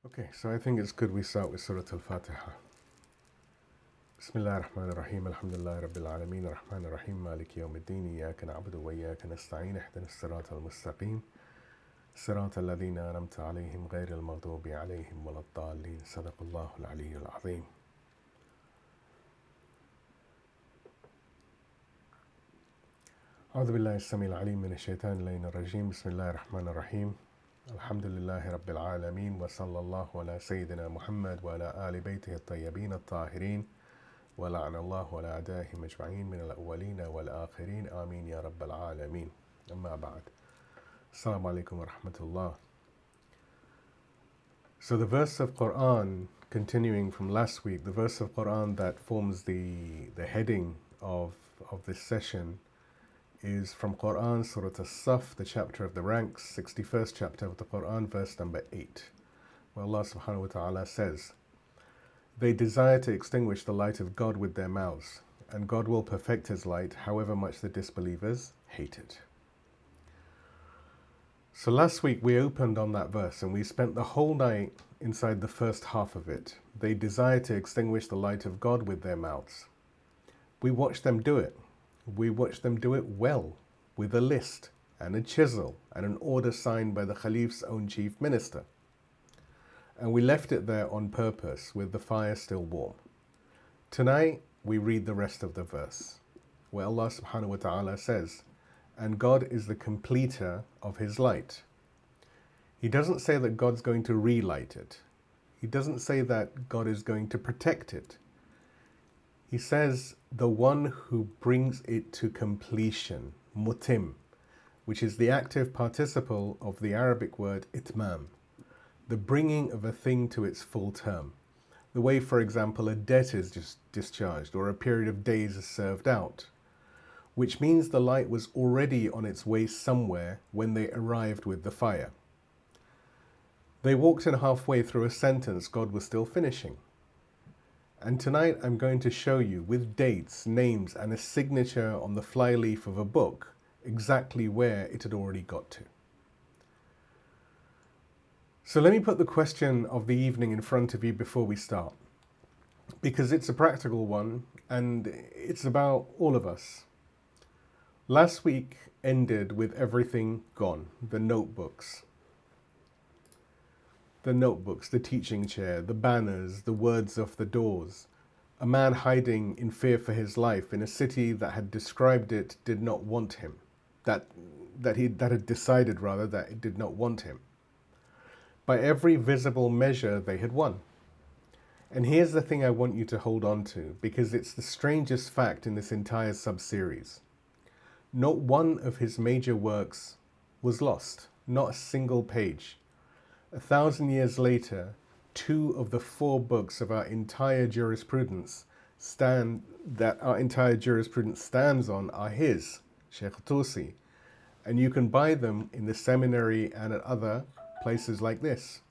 Okay, so I think it's good we start with Surah Al-Fatiha. Bismillah ar-Rahman ar-Rahim, alhamdulillah rabbil alameen, ar-Rahman ar-Rahim, maliki yawmiddin, iyaka na'budu wa iyaka nasta'een, ihdina as-sirata al-mustaqim, sirata alladhina an'amta alayhim, ghayri al-maghdubi alayhim, walad-dallin, sadaqallahu al-aliyyul azim. أعوذ بالله السميع العليم من الشيطان اللعين الرجيم بسم الله الرحمن الرحيم الحمد لله رب العالمين وصلى الله على سيدنا محمد وعلى آل بيته الطيبين الطاهرين ولعن الله على أعدائهم أجمعين من الأولين والآخرين آمين يا رب العالمين أما بعد السلام عليكم ورحمة الله. So the verse of Quran, continuing from last week, the verse of Quran that forms the heading of this session is from Quran, Surah As-Saf, the chapter of the ranks, 61st chapter of the Quran, verse number 8, where Allah subhanahu wa ta'ala says, "They desire to extinguish the light of God with their mouths, and God will perfect His light, however much the disbelievers hate it." So last week we opened on that verse and we spent the whole night inside the first half of it. They desire to extinguish the light of God with their mouths. We watched them do it. We watched them do it well, with a list and a chisel and an order signed by the Caliph's own chief minister. And we left it there on purpose with the fire still warm. Tonight we read the rest of the verse, where Allah subhanahu wa ta'ala says, "And God is the completer of His light." He doesn't say that God's going to relight it. He doesn't say that God is going to protect it. He says, the one who brings it to completion, mutim, which is the active participle of the Arabic word itmam, the bringing of a thing to its full term. The way, for example, a debt is just discharged or a period of days is served out, which means the light was already on its way somewhere when they arrived with the fire. They walked in halfway through a sentence God was still finishing. And tonight I'm going to show you with dates, names and a signature on the flyleaf of a book exactly where it had already got to. So let me put the question of the evening in front of you before we start, because it's a practical one and it's about all of us. Last week ended with everything gone, the notebooks, the teaching chair, the banners, the words off the doors, a man hiding in fear for his life in a city that had described it did not want him, that had decided rather that it did not want him. By every visible measure they had won. And here's the thing I want you to hold on to, because it's the strangest fact in this entire sub-series. Not one of his major works was lost, not a single page. 1,000 years later, 2 of the 4 books of our entire jurisprudence stands on are his, Shaykh al-Tusi, and you can buy them in the seminary and at other places like this.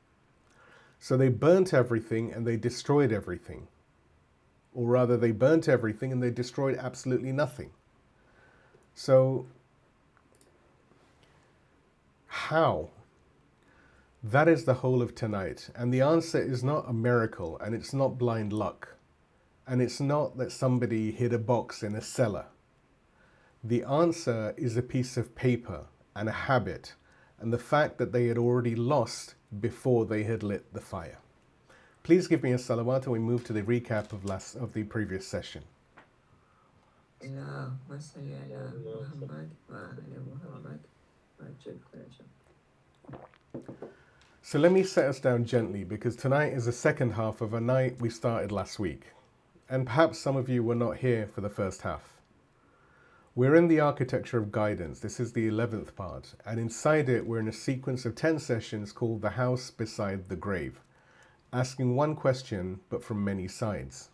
So they burnt everything and they destroyed everything. Or rather, they burnt everything and they destroyed absolutely nothing. So, how? That is the whole of tonight. And the answer is not a miracle, and it's not blind luck. And it's not that somebody hid a box in a cellar. The answer is a piece of paper and a habit, and the fact that they had already lost before they had lit the fire. Please give me a salawat and we move to the recap of the previous session. So let me set us down gently, because tonight is the second half of a night we started last week. And perhaps some of you were not here for the first half. We're in the architecture of guidance. This is the 11th part. And inside it, we're in a sequence of 10 sessions called The House Beside the Grave, asking one question, but from many sides.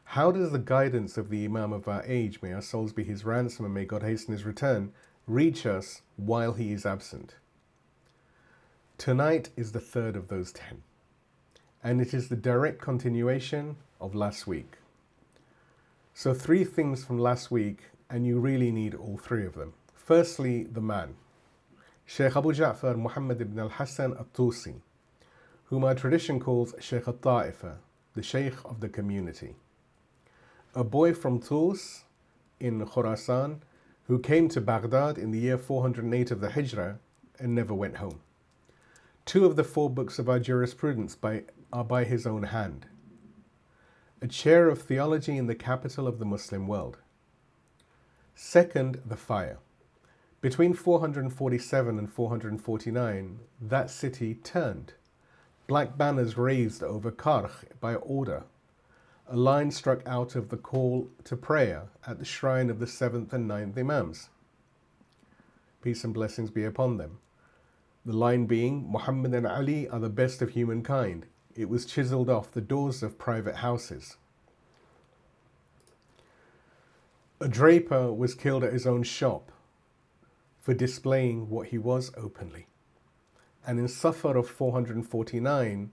How does the guidance of the Imam of our age, may our souls be his ransom and may God hasten his return, reach us while he is absent? Tonight is the third of those 10, and it is the direct continuation of last week. So 3 things from last week, and you really need all 3 of them. Firstly, the man, Shaykh Abu Ja'far Muhammad ibn al-Hassan al-Tusi, whom our tradition calls Shaykh al-Ta'ifa, the Shaykh of the community. A boy from Tus in Khurasan who came to Baghdad in the year 408 of the Hijrah and never went home. 2 of the 4 books of our jurisprudence are by his own hand. A chair of theology in the capital of the Muslim world. Second, the fire. Between 447 and 449, that city turned. Black banners raised over Karkh by order. A line struck out of the call to prayer at the shrine of the 7th and 9th Imams. Peace and blessings be upon them. The line being, Muhammad and Ali are the best of humankind. It was chiseled off the doors of private houses. A draper was killed at his own shop for displaying what he was openly. And in Safar of 449,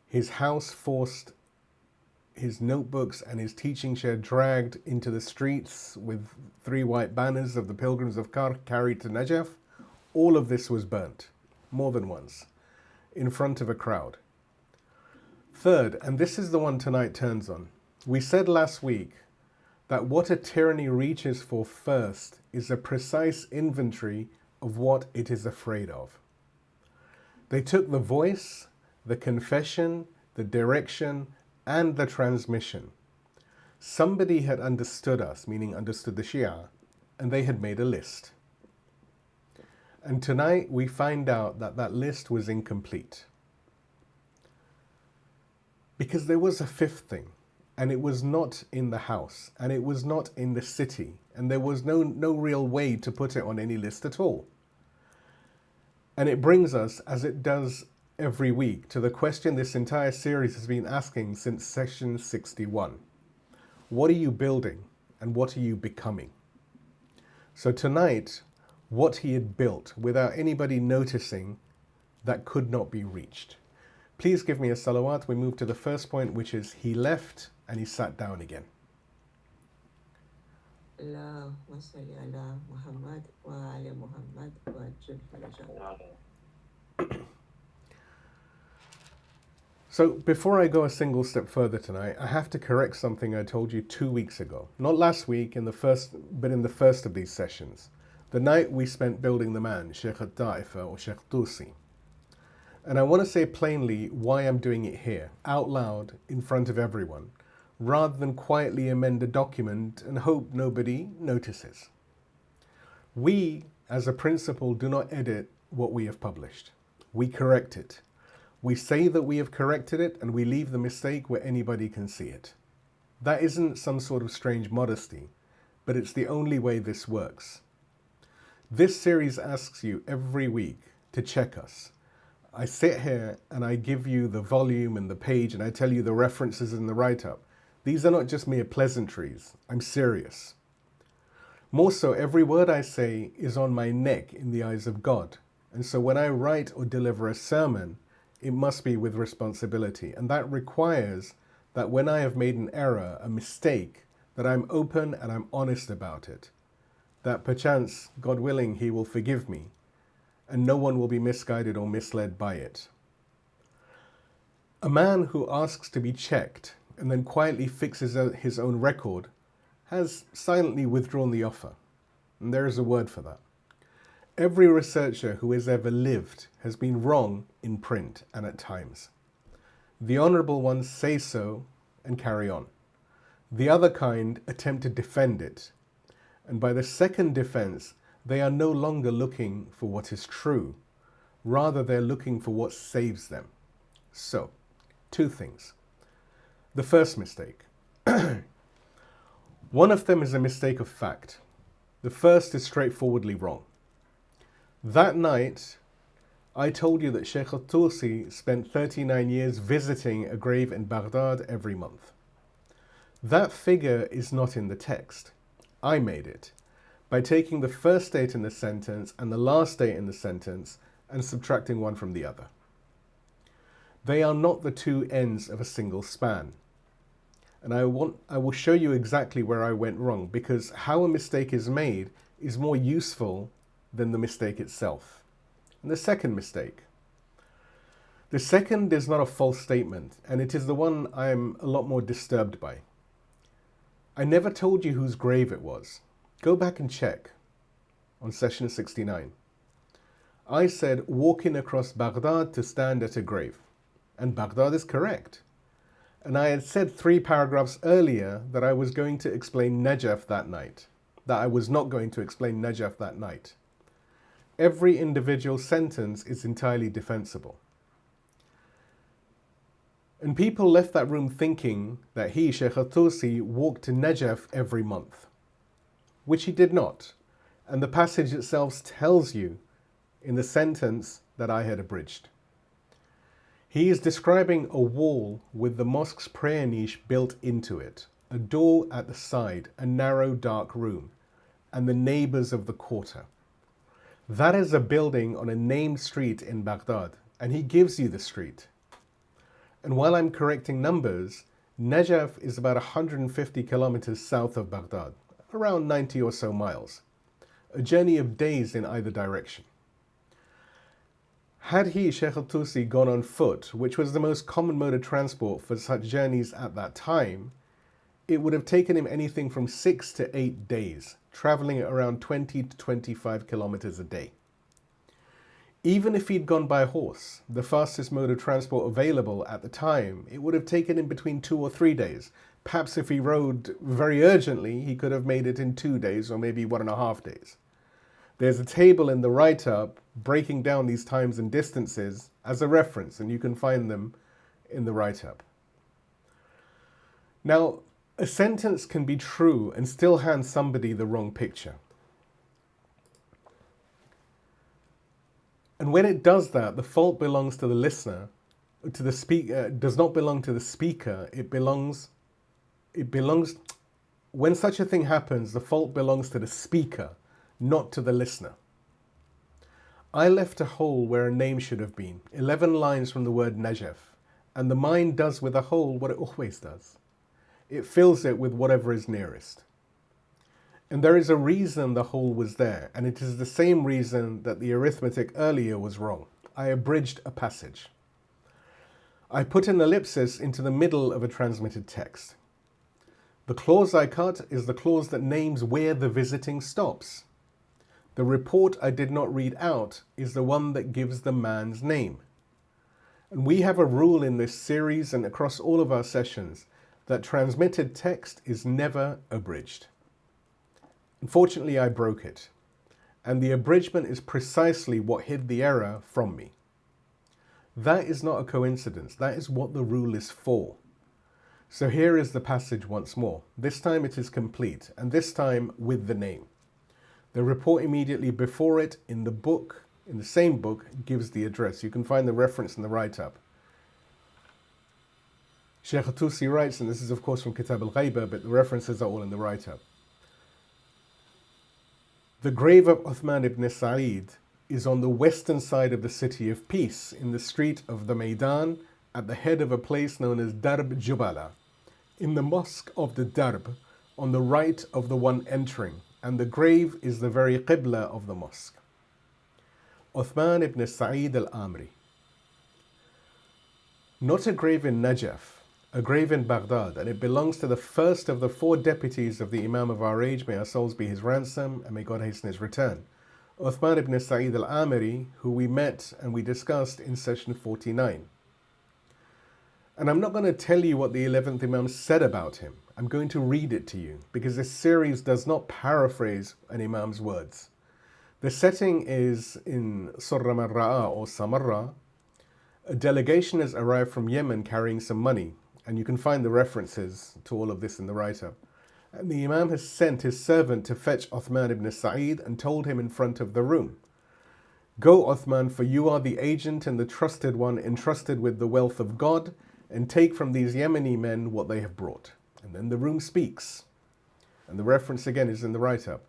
his house forced his notebooks and his teaching chair dragged into the streets with 3 white banners of the pilgrims of Karkh carried to Najaf. All of this was burnt, more than once, in front of a crowd. Third, and this is the one tonight turns on, we said last week that what a tyranny reaches for first is a precise inventory of what it is afraid of. They took the voice, the confession, the direction, and the transmission. Somebody had understood us, meaning understood the Shia, and they had made a list. And tonight we find out that that list was incomplete. Because there was a 5th thing, and it was not in the house, and it was not in the city, and there was no real way to put it on any list at all. And it brings us, as it does every week, to the question this entire series has been asking since session 61. What are you building and what are you becoming? So tonight, what he had built without anybody noticing that could not be reached. Please give me a salawat. We move to the first point, which is he left and he sat down again. Allahumma salli ala Muhammad wa ala Muhammad wa ajil faraja. So before I go a single step further tonight, I have to correct something I told you 2 weeks ago. Not last week, but in the first of these sessions. The night we spent building the man, Shaykh al-Ta'ifa or Shaykh al-Tusi. And I want to say plainly why I'm doing it here, out loud, in front of everyone, rather than quietly amend a document and hope nobody notices. We, as a principle, do not edit what we have published. We correct it. We say that we have corrected it and we leave the mistake where anybody can see it. That isn't some sort of strange modesty, but it's the only way this works. This series asks you every week to check us. I sit here and I give you the volume and the page and I tell you the references in the write-up. These are not just mere pleasantries. I'm serious. More so, every word I say is on my neck in the eyes of God. And so when I write or deliver a sermon, it must be with responsibility. And that requires that when I have made an error, a mistake, that I'm open and I'm honest about it. That perchance, God willing, He will forgive me. And no one will be misguided or misled by it. A man who asks to be checked and then quietly fixes his own record has silently withdrawn the offer. And there is a word for that. Every researcher who has ever lived has been wrong in print and at times. The honourable ones say so and carry on. The other kind attempt to defend it. And by the second defence, they are no longer looking for what is true. Rather, they're looking for what saves them. So, 2 things. The first mistake. One of them is a mistake of fact. The first is straightforwardly wrong. That night, I told you that Shaykh al-Tusi spent 39 years visiting a grave in Baghdad every month. That figure is not in the text. I made it by taking the first date in the sentence and the last date in the sentence and subtracting one from the other. They are not the 2 ends of a single span. And I will show you exactly where I went wrong, because how a mistake is made is more useful than the mistake itself. And the second mistake. The second is not a false statement, and it is the one I'm a lot more disturbed by. I never told you whose grave it was. Go back and check on session 69. I said walking across Baghdad to stand at a grave, and Baghdad is correct. And I had said 3 paragraphs earlier that I was going to explain Najaf that night, that I was not going to explain Najaf that night. Every individual sentence is entirely defensible. And people left that room thinking that he, Shaykh al-Tusi, walked to Najaf every month, which he did not. And the passage itself tells you in the sentence that I had abridged. He is describing a wall with the mosque's prayer niche built into it, a door at the side, a narrow dark room, and the neighbors of the quarter. That is a building on a named street in Baghdad, and he gives you the street. And while I'm correcting numbers, Najaf is about 150 kilometers south of Baghdad, around 90 or so miles, a journey of days in either direction. Had he, Shaykh al-Tusi, gone on foot, which was the most common mode of transport for such journeys at that time, it would have taken him anything from 6 to 8 days, traveling at around 20 to 25 kilometers a day. Even if he'd gone by horse, the fastest mode of transport available at the time, it would have taken him between 2 or 3 days. Perhaps if he rode very urgently, he could have made it in 2 days or maybe 1.5 days. There's a table in the write-up breaking down these times and distances as a reference, and you can find them in the write-up. Now, a sentence can be true and still hand somebody the wrong picture. And when it does that, the fault belongs to the listener, to the speaker. Does not belong to the speaker. It belongs. When such a thing happens, the fault belongs to the speaker, not to the listener. I left a hole where a name should have been, 11 lines from the word Najaf, and the mind does with a hole what it always does. It fills it with whatever is nearest. And there is a reason the hole was there, and it is the same reason that the arithmetic earlier was wrong. I abridged a passage. I put an ellipsis into the middle of a transmitted text. The clause I cut is the clause that names where the visiting stops. The report I did not read out is the one that gives the man's name. And we have a rule in this series and across all of our sessions that transmitted text is never abridged. Unfortunately, I broke it, and the abridgment is precisely what hid the error from me. That is not a coincidence. That is what the rule is for. So here is the passage once more. This time it is complete, and this time with the name. The report immediately before it in the book, in the same book, gives the address. You can find the reference in the write-up. Shaykh al-Tusi writes, and this is of course from Kitab al-Ghaiba, but the references are all in the write-up. The grave of Uthman ibn Sa'id is on the western side of the city of peace, in the street of the Maidan, at the head of a place known as Darb Jubala, in the mosque of the Darb, on the right of the one entering, and the grave is the very Qibla of the mosque. Uthman ibn Sa'id al-Amri. Not a grave in Najaf, a grave in Baghdad, and it belongs to the first of the 4 deputies of the Imam of our age, may our souls be his ransom, and may God hasten his return. Uthman ibn Sa'id al-Amri, who we met and we discussed in session 49. And I'm not going to tell you what the 11th Imam said about him. I'm going to read it to you, because this series does not paraphrase an Imam's words. The setting is in Surra Marra'a or Samarra. A delegation has arrived from Yemen carrying some money, and you can find the references to all of this in the write-up. And the Imam has sent his servant to fetch Uthman ibn Sa'id and told him in front of the room, "Go, Uthman, for you are the agent and the trusted one entrusted with the wealth of God, and take from these Yemeni men what they have brought." And then the room speaks. And the reference again is in the write-up.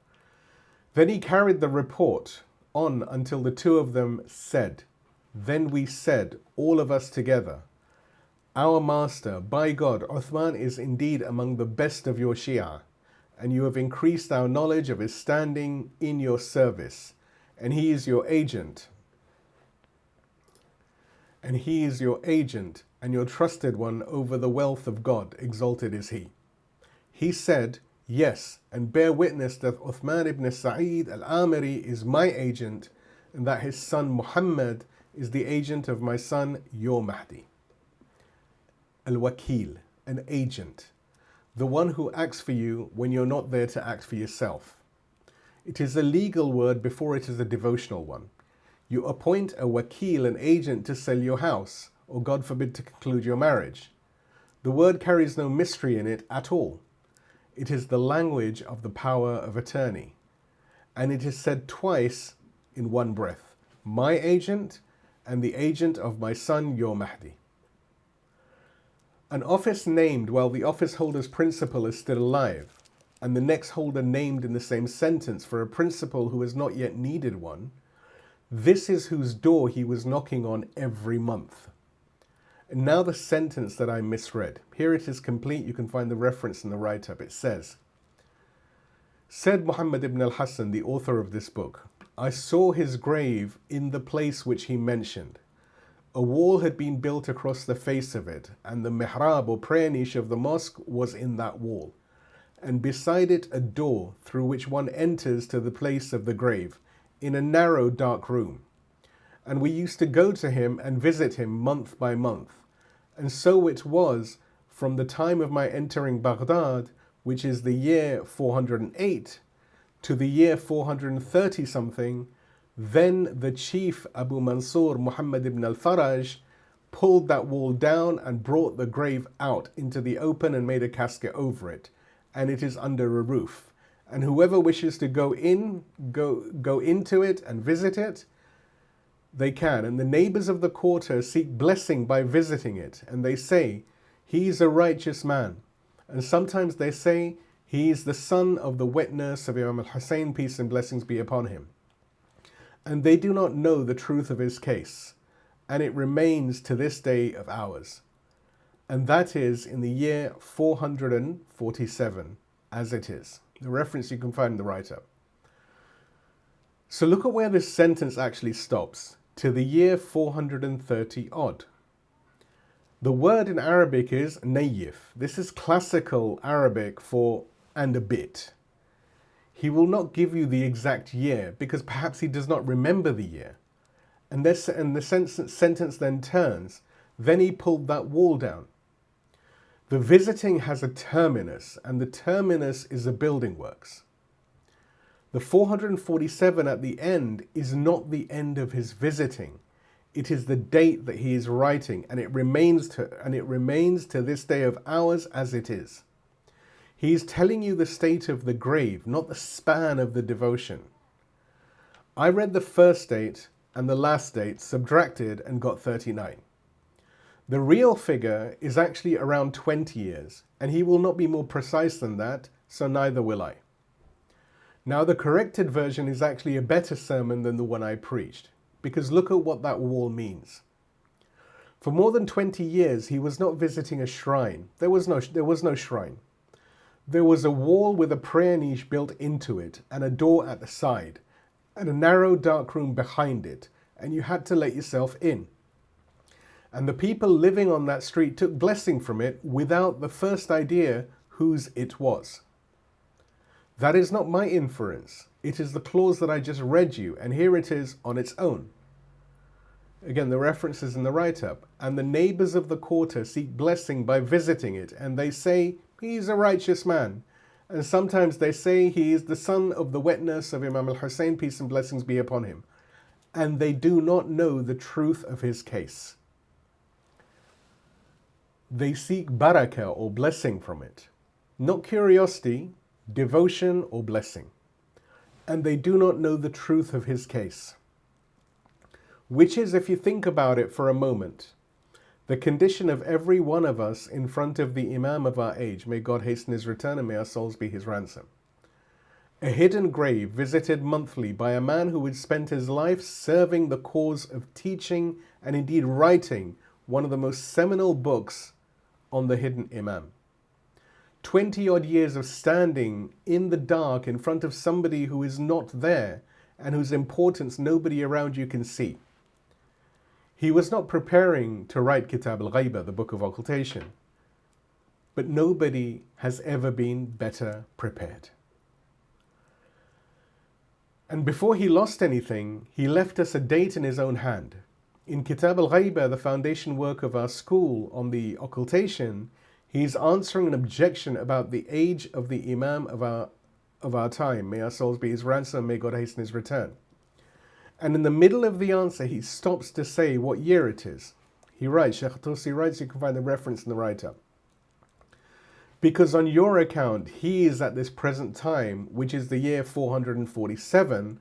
Then he carried the report on until the 2 of them said, "Then we said, all of us together, Our master, by God, Uthman is indeed among the best of your Shia, and you have increased our knowledge of his standing in your service, and he is your agent. and he is your agent and your trusted one over the wealth of God, exalted is he. He said, yes, and bear witness that Uthman ibn Sa'id al-Amiri is my agent, and that his son Muhammad is the agent of my son, your Mahdi. Al-Wakil, an agent, the one who acts for you when you're not there to act for yourself. It is a legal word before it is a devotional one. You appoint a wakil, an agent, to sell your house, or God forbid to conclude your marriage. The word carries no mystery in it at all. It is the language of the power of attorney. And it is said twice in one breath, my agent and the agent of my son, your Mahdi. An office named while the office holder's principal is still alive, and the next holder named in the same sentence for a principal who has not yet needed one, this is whose door he was knocking on every month. And now the sentence that I misread. Here it is complete. You can find the reference in the write-up. It says, said Muhammad ibn al-Hassan, the author of this book, I saw his grave in the place which he mentioned. A wall had been built across the face of it, and the mihrab or prayer niche of the mosque was in that wall. And beside it a door through which one enters to the place of the grave, in a narrow dark room. And we used to go to him and visit him month by month. And so it was from the time of my entering Baghdad, which is the year 408, to the year 430 something, then the chief Abu Mansur Muhammad ibn al-Faraj pulled that wall down and brought the grave out into the open and made a casket over it, and it is under a roof. And whoever wishes to go into it and visit it, they can. And the neighbors of the quarter seek blessing by visiting it, and they say, he is a righteous man. And sometimes they say, he is the son of the wet nurse of Imam al-Hussein, peace and blessings be upon him. And they do not know the truth of his case, and it remains to this day of ours. And that is in the year 447, as it is. The reference you can find in the write-up. So look at where this sentence actually stops, to the year 430 odd. The word in Arabic is nayif. This is classical Arabic for and a bit. He will not give you the exact year because perhaps he does not remember the year. And the sentence then turns, then he pulled that wall down. The visiting has a terminus, and the terminus is a building works. The 447 at the end is not the end of his visiting. It is the date that he is writing, and it remains to this day of ours as it is. He is telling you the state of the grave, not the span of the devotion. I read the first date and the last date, subtracted, and got 39. The real figure is actually around 20 years, and he will not be more precise than that, so neither will I. Now, the corrected version is actually a better sermon than the one I preached, because look at what that wall means. For more than 20 years, he was not visiting a shrine. There was no shrine. There was a wall with a prayer niche built into it, and a door at the side, and a narrow dark room behind it, and you had to let yourself in. And the people living on that street took blessing from it without the first idea whose it was. That is not my inference. It is the clause that I just read you, and here it is on its own. Again, the reference is in the write-up. And the neighbors of the quarter seek blessing by visiting it, and they say, he is a righteous man. And sometimes they say he is the son of the wet nurse of Imam al-Hussein, peace and blessings be upon him. And they do not know the truth of his case. They seek barakah or blessing from it, not curiosity, devotion or blessing. And they do not know the truth of his case. Which is, if you think about it for a moment, the condition of every one of us in front of the Imam of our age, may God hasten his return and may our souls be his ransom. A hidden grave visited monthly by a man who had spent his life serving the cause of teaching and indeed writing one of the most seminal books on the hidden Imam. 20 odd years of standing in the dark in front of somebody who is not there and whose importance nobody around you can see. He was not preparing to write Kitab al-Ghaiba, the book of occultation, but nobody has ever been better prepared. And before he lost anything, he left us a date in his own hand. In Kitab al-Ghaiba, the foundation work of our school on the occultation, he's answering an objection about the age of the Imam of our time. May our souls be his ransom, may God hasten his return. And in the middle of the answer, he stops to say what year it is. He writes, Shaykh al-Tusi writes, you can find the reference in the write-up. Because on your account, he is at this present time, which is the year 447,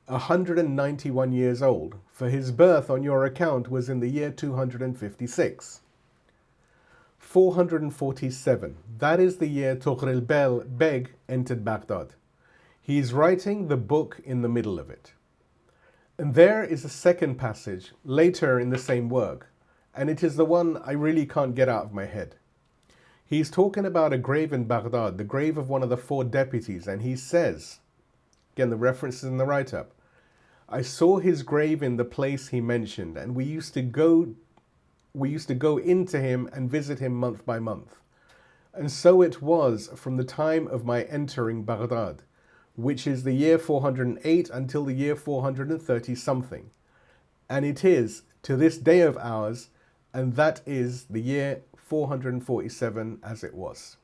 191 years old. For his birth on your account was in the year 256. 447. That is the year Tughril Beg entered Baghdad. He is writing the book in the middle of it. And there is a second passage later in the same work, and it is the one I really can't get out of my head. He's talking about a grave in Baghdad, the grave of one of the 4 deputies, and he says, again the reference is in the write-up, I saw his grave in the place he mentioned, and we used to go into him and visit him month by month. And so it was from the time of my entering Baghdad, which is the year 408 until the year 430 something. And it is to this day of ours, and that is the year 447 as it was.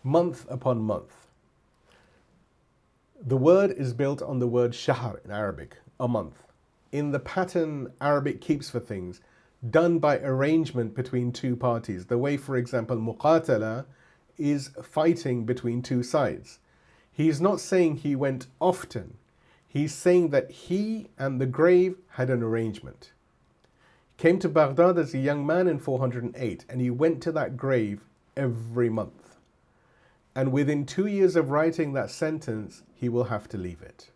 Month upon month. The word is built on the word shahr in Arabic, a month. In the pattern Arabic keeps for things, done by arrangement between 2 parties. The way, for example, muqatala is fighting between 2 sides. He's not saying he went often. He's saying that he and the grave had an arrangement. Came to Baghdad as a young man in 408, and he went to that grave every month. And within 2 years of writing that sentence, he will have to leave it.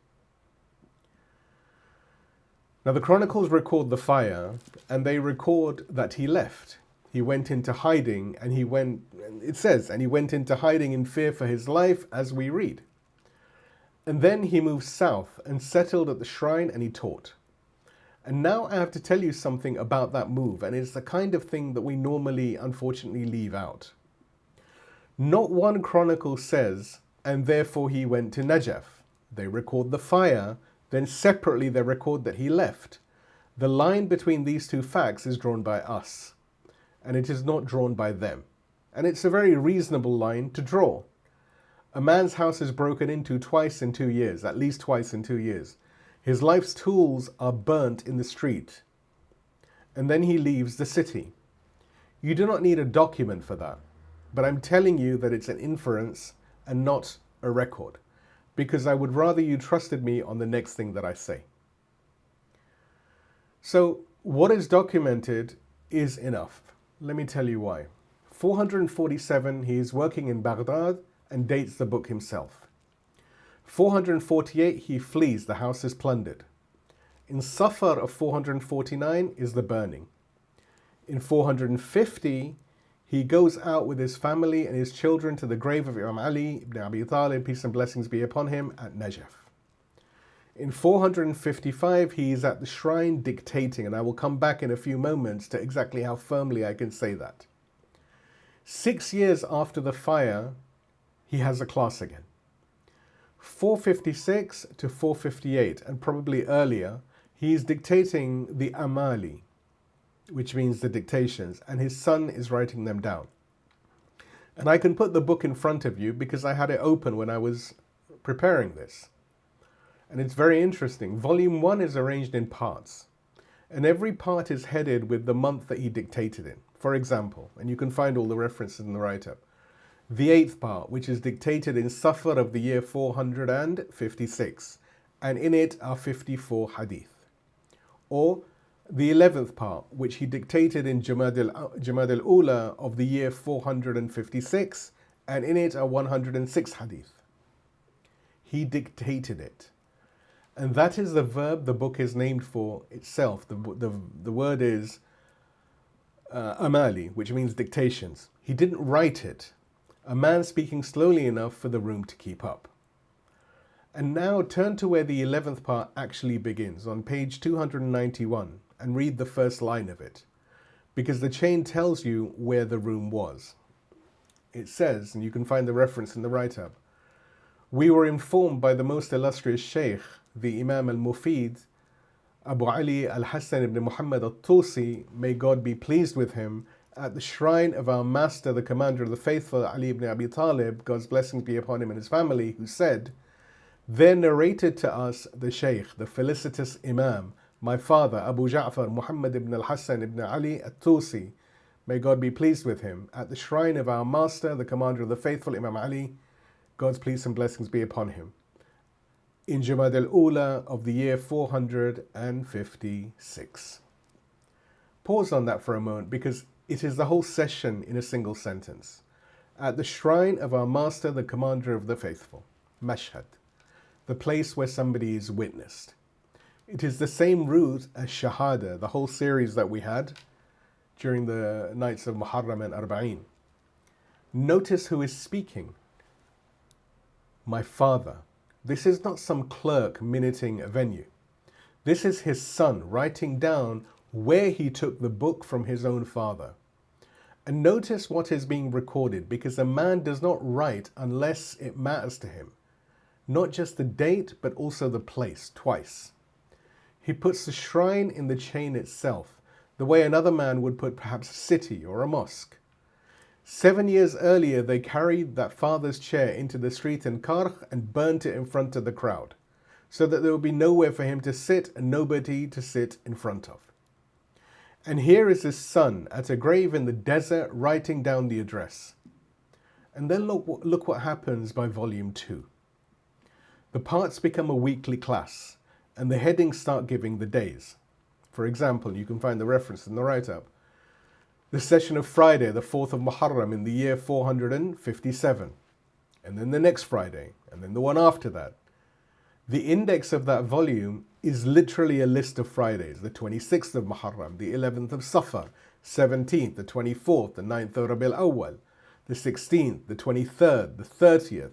Now the Chronicles record the fire, and they record that he left. He went into hiding, and he went into hiding in fear for his life, as we read. And then he moved south and settled at the shrine, and he taught. And now I have to tell you something about that move, and it's the kind of thing that we normally, unfortunately, leave out. Not one chronicle says, and therefore he went to Najaf. They record the fire, then separately they record that he left. The line between these 2 facts is drawn by us, and it is not drawn by them. And it's a very reasonable line to draw. A man's house is broken into twice in 2 years, at least twice in 2 years. His life's tools are burnt in the street, and then he leaves the city. You do not need a document for that, but I'm telling you that it's an inference and not a record, because I would rather you trusted me on the next thing that I say. So what is documented is enough. Let me tell you why. 447, he is working in Baghdad and dates the book himself. 448, he flees, the house is plundered. In Safar of 449 is the burning. In 450, he goes out with his family and his children to the grave of Imam Ali ibn Abi Talib, peace and blessings be upon him, at Najaf. In 455, he is at the shrine dictating, and I will come back in a few moments to exactly how firmly I can say that. 6 years after the fire, he has a class again. 456 to 458, and probably earlier, he's dictating the amali, which means the dictations, and his son is writing them down. And I can put the book in front of you because I had it open when I was preparing this. And it's very interesting. Volume 1 is arranged in parts, and every part is headed with the month that he dictated in. For example, and you can find all the references in the write-up, the 8th part, which is dictated in Safar of the year 456, and in it are 54 hadith. Or the 11th part, which he dictated in Jamad al-Ula of the year 456, and in it are 106 hadith. He dictated it. And that is the verb the book is named for itself. The word is amali, which means dictations. He didn't write it. A man speaking slowly enough for the room to keep up. And now turn to where the 11th part actually begins, on page 291. and read the first line of it, because the chain tells you where the room was. It says, and you can find the reference in the write-up, "We were informed by the most illustrious Shaykh, the Imam al-Mufid, Abu Ali al-Hassan ibn Muhammad al-Tusi, may God be pleased with him, at the shrine of our master, the commander of the faithful, Ali ibn Abi Talib, God's blessings be upon him and his family, who said, there narrated to us the Shaykh, the felicitous Imam, my father, Abu Ja'far Muhammad ibn al-Hassan ibn Ali al-Tusi, may God be pleased with him, at the shrine of our master, the commander of the faithful, Imam Ali, God's peace and blessings be upon him, in Jumad al-Ula of the year 456. Pause on that for a moment, because it is the whole session in a single sentence. At the shrine of our master, the commander of the faithful. Mashhad. The place where somebody is witnessed. It is the same root as Shahada, the whole series that we had during the nights of Muharram and Arba'in. Notice who is speaking. My father. This is not some clerk minuting a venue. This is his son writing down where he took the book from his own father. And notice what is being recorded, because a man does not write unless it matters to him. Not just the date, but also the place, twice. He puts the shrine in the chain itself, the way another man would put perhaps a city or a mosque. 7 years earlier, they carried that father's chair into the street in Karkh and burnt it in front of the crowd, so that there would be nowhere for him to sit and nobody to sit in front of. And here is his son at a grave in the desert writing down the address. And then look what happens by volume 2. The parts become a weekly class, and the headings start giving the days. For example, you can find the reference in the write-up. The session of Friday, the 4th of Muharram in the year 457. And then the next Friday, and then the one after that. The index of that volume is literally a list of Fridays, the 26th of Muharram, the 11th of Safar, 17th, the 24th, the 9th of Rabi al-Awwal, the 16th, the 23rd, the 30th,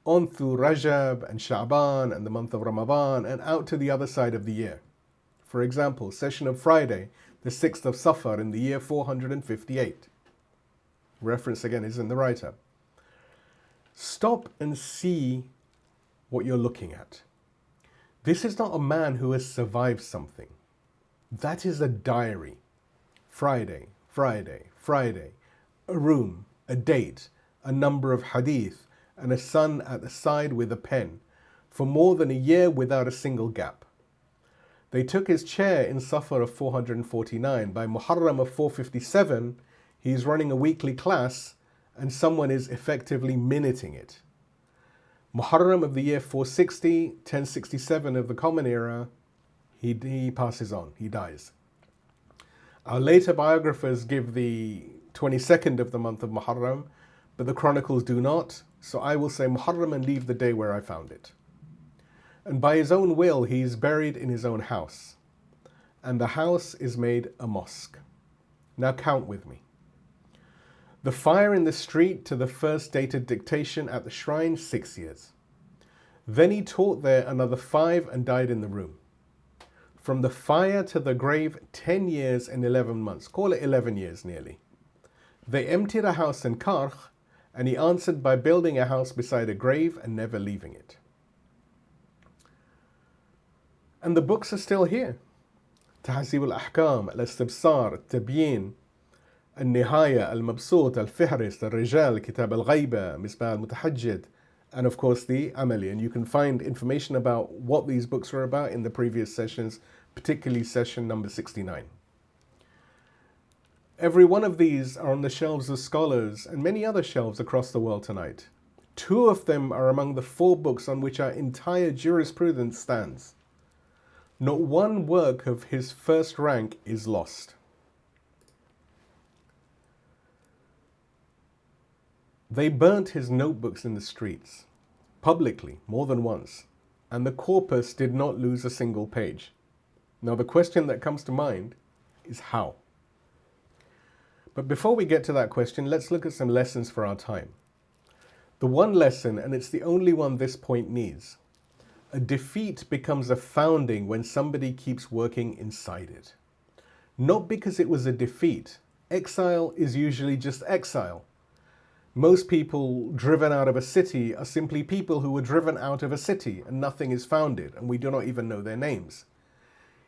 on through Rajab and Sha'ban and the month of Ramadan and out to the other side of the year. For example, session of Friday, the 6th of Safar in the year 458. Reference again is in the write-up. Stop and see what you're looking at. This is not a man who has survived something. That is a diary. Friday, Friday, Friday. A room, a date, a number of hadith, and a son at the side with a pen, for more than a year without a single gap. They took his chair in Safar of 449. By Muharram of 457, he's running a weekly class and someone is effectively minuting it. Muharram of the year 460, 1067 of the Common Era, he passes on, he dies. Our later biographers give the 22nd of the month of Muharram, but the chronicles do not, so I will say Muharram and leave the day where I found it. And by his own will, he is buried in his own house. And the house is made a mosque. Now count with me. The fire in the street to the first dated dictation at the shrine, 6 years. Then he taught there another 5 and died in the room. From the fire to the grave, 10 years and 11 months. Call it 11 years nearly. They emptied a house in Karkh, and he answered by building a house beside a grave and never leaving it. And the books are still here. Tahzib al-Ahkam, al-Istibsar, al-Tabyin, al-Nihaya, al-Mabsut, al-Fihrist, al-Rijal, Kitab al-Ghaiba, Misbah al-Mutahajjid, and of course the Amali. And you can find information about what these books are about in the previous sessions, particularly session number 69. Every one of these are on the shelves of scholars and many other shelves across the world tonight. 2 of them are among the 4 books on which our entire jurisprudence stands. Not one work of his first rank is lost. They burnt his notebooks in the streets, publicly, more than once, and the corpus did not lose a single page. Now the question that comes to mind is how? But before we get to that question, let's look at some lessons for our time. The one lesson, and it's the only one this point needs, a defeat becomes a founding when somebody keeps working inside it. not because it was a defeat. Exile is usually just exile. Most people driven out of a city are simply people who were driven out of a city and nothing is founded, and we do not even know their names.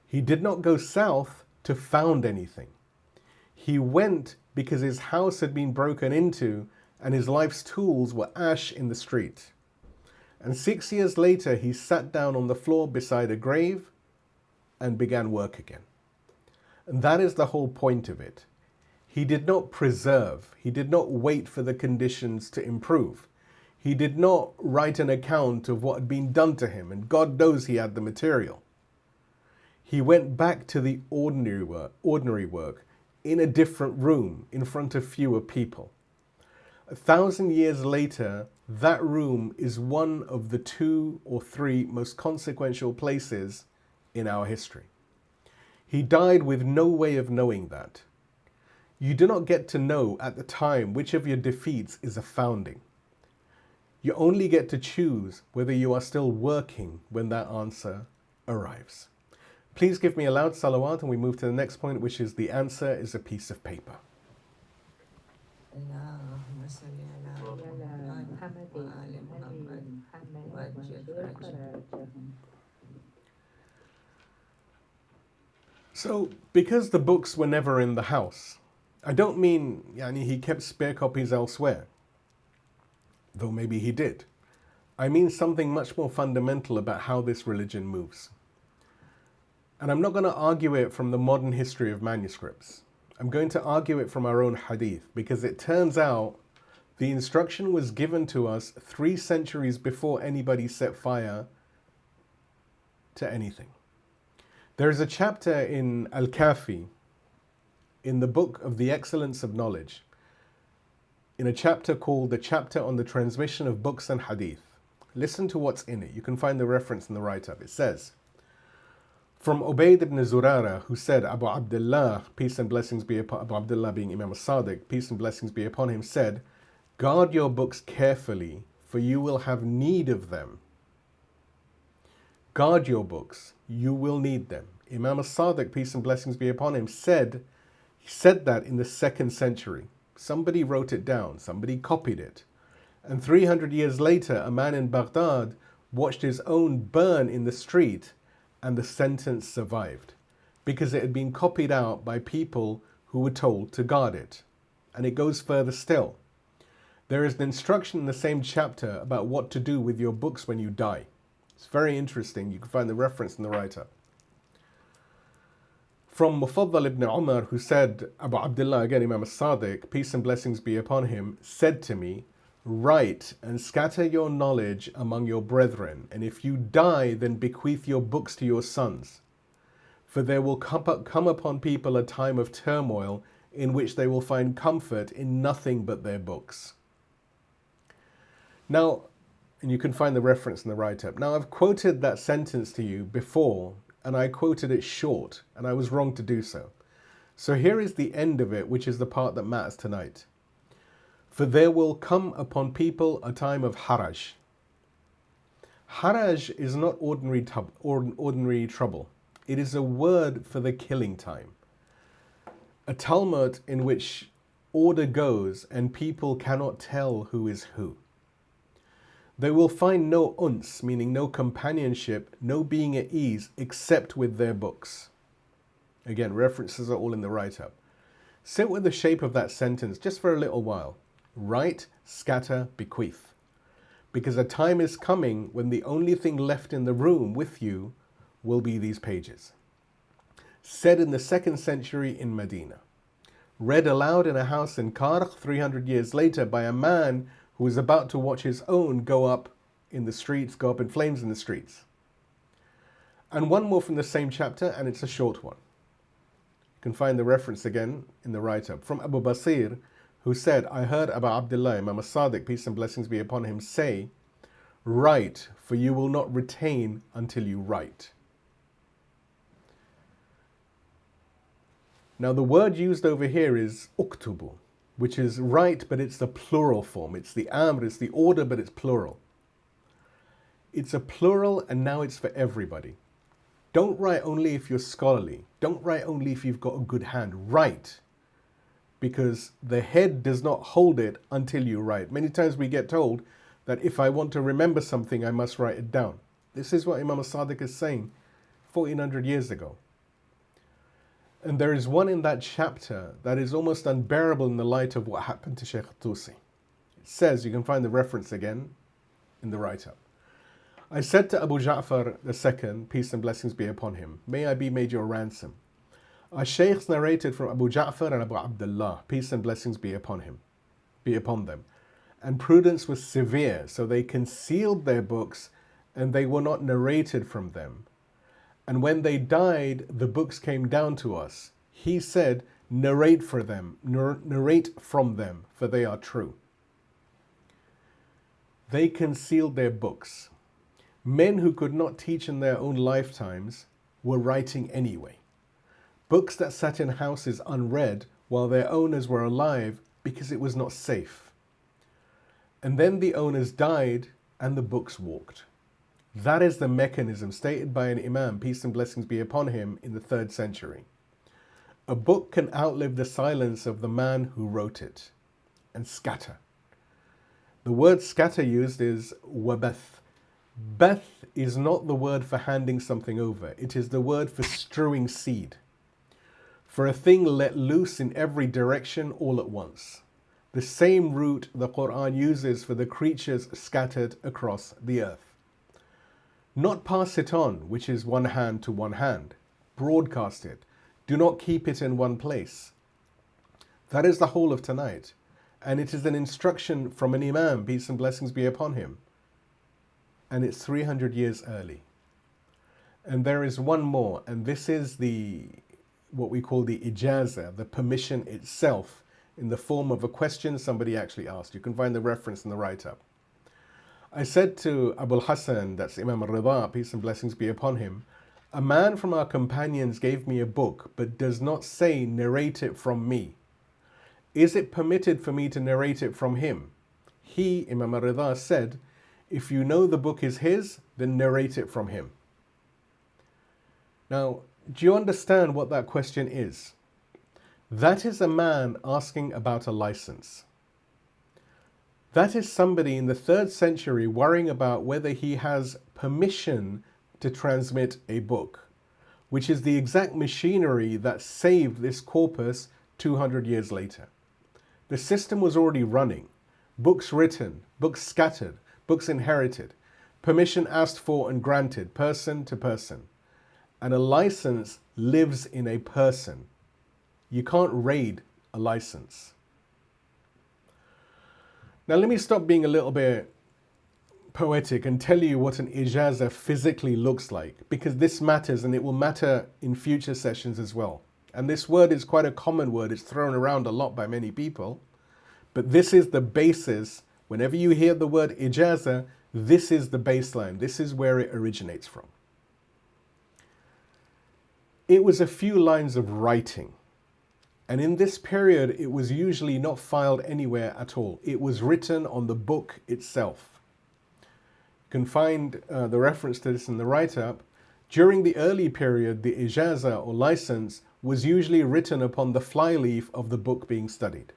He did not go south to found anything. He went because his house had been broken into and his life's tools were ash in the street. And 6 years later, he sat down on the floor beside a grave and began work again. And that is the whole point of it. He did not preserve. He did not wait for the conditions to improve. He did not write an account of what had been done to him, and God knows he had the material. He went back to the ordinary work in a different room in front of fewer people. 1,000 years later, that room is one of the 2 or 3 most consequential places in our history. He died with no way of knowing that. You do not get to know at the time which of your defeats is a founding. You only get to choose whether you are still working when that answer arrives. Please give me a loud salawat and we move to the next point, which is the answer is a piece of paper. اللهم صل على محمد وآل محمد وعجل فرجهم. So, because the books were never in the house, I don't mean he kept spare copies elsewhere, though maybe he did. I mean something much more fundamental about how this religion moves. And I'm not going to argue it from the modern history of manuscripts. I'm going to argue it from our own hadith, because it turns out the instruction was given to us 3 centuries before anybody set fire to anything. There is a chapter in Al-Kafi, in the book of the excellence of knowledge, in a chapter called the chapter on the transmission of books and hadith. Listen to what's in it. You can find the reference in the write-up. It says, from Ubayd ibn Zurara, who said, Abu Abdullah, peace and blessings be upon Abu Abdullah being Imam al-Sadiq, peace and blessings be upon him, said, guard your books carefully, for you will have need of them. Guard your books, you will need them. Imam al-Sadiq, peace and blessings be upon him, said that in the 2nd century. Somebody wrote it down, somebody copied it. And 300 years later, a man in Baghdad watched his own burn in the street, and the sentence survived because it had been copied out by people who were told to guard it. And it goes further still. There is an instruction in the same chapter about what to do with your books when you die. It's very interesting. You can find the reference in the write-up. From Mufaddal ibn Umar, who said, Abu Abdullah, again Imam al-Sadiq, peace and blessings be upon him, said to me, write and scatter your knowledge among your brethren, and if you die, then bequeath your books to your sons. For there will come upon people a time of turmoil in which they will find comfort in nothing but their books. Now, and you can find the reference in the write-up. Now, I've quoted that sentence to you before, and I quoted it short, and I was wrong to do so. So here is the end of it, which is the part that matters tonight. For there will come upon people a time of haraj. Haraj is not ordinary trouble. It is a word for the killing time. A tumult in which order goes and people cannot tell who is who. They will find no uns, meaning no companionship, no being at ease, except with their books. Again, references are all in the write-up. Sit with the shape of that sentence just for a little while. Write, scatter, bequeath. Because a time is coming when the only thing left in the room with you will be these pages. Said in the 2nd century in Medina. Read aloud in a house in Karkh 300 years later by a man who was about to watch his own go up in flames in the streets. And one more from the same chapter, and it's a short one. You can find the reference again in the write-up. From Abu Basir, who said, I heard Abu Abdullah, Imam al-Sadiq, peace and blessings be upon him, say, write, for you will not retain until you write. Now the word used over here is uktubu, which is write, but it's the plural form. It's the amr, it's the order, but it's plural. It's a plural, and now it's for everybody. Don't write only if you're scholarly. Don't write only if you've got a good hand. Write, because the head does not hold it until you write. Many times we get told that if I want to remember something, I must write it down. This is what Imam al-Sadiq is saying 1400 years ago. And there is one in that chapter that is almost unbearable in the light of what happened to Shaykh al-Tusi. It says, you can find the reference again in the write-up. I said to Abu Ja'far II, peace and blessings be upon him, may I be made your ransom. Our shaykhs narrated from Abu Ja'far and Abu Abdullah, peace and blessings be upon them. And prudence was severe, so they concealed their books and they were not narrated from them. And when they died, the books came down to us. He said, narrate from them, for they are true. They concealed their books. Men who could not teach in their own lifetimes were writing anyway. Books that sat in houses unread while their owners were alive because it was not safe. And then the owners died and the books walked. That is the mechanism stated by an Imam, peace and blessings be upon him, in the 3rd century. A book can outlive the silence of the man who wrote it and scatter. The word scatter used is wabath. Bath is not the word for handing something over. It is the word for strewing seed. For a thing let loose in every direction all at once. The same root the Quran uses for the creatures scattered across the earth. Not pass it on, which is one hand to one hand. Broadcast it. Do not keep it in one place. That is the whole of tonight. And it is an instruction from an Imam, peace and blessings be upon him. And it's 300 years early. And there is one more, and this is what we call the Ijaza, the permission itself, in the form of a question somebody actually asked. You can find the reference in the write-up. I said to Abu al-Hasan, that's Imam al-Rida, peace and blessings be upon him, a man from our companions gave me a book, but does not say narrate it from me. Is it permitted for me to narrate it from him? He, Imam al-Rida, said, if you know the book is his, then narrate it from him. Now, do you understand what that question is? That is a man asking about a license. That is somebody in the 3rd century worrying about whether he has permission to transmit a book, which is the exact machinery that saved this corpus 200 years later. The system was already running. Books written, books scattered, books inherited, permission asked for and granted, person to person. And a license lives in a person. You can't raid a license. Now let me stop being a little bit poetic and tell you what an Ijaza physically looks like, because this matters and it will matter in future sessions as well. And this word is quite a common word. It's thrown around a lot by many people. But this is the basis. Whenever you hear the word Ijaza, this is the baseline. This is where it originates from. It was a few lines of writing. And in this period, it was usually not filed anywhere at all. It was written on the book itself. You can find the reference to this in the write-up. During the early period, the Ijaza or license was usually written upon the flyleaf of the book being studied.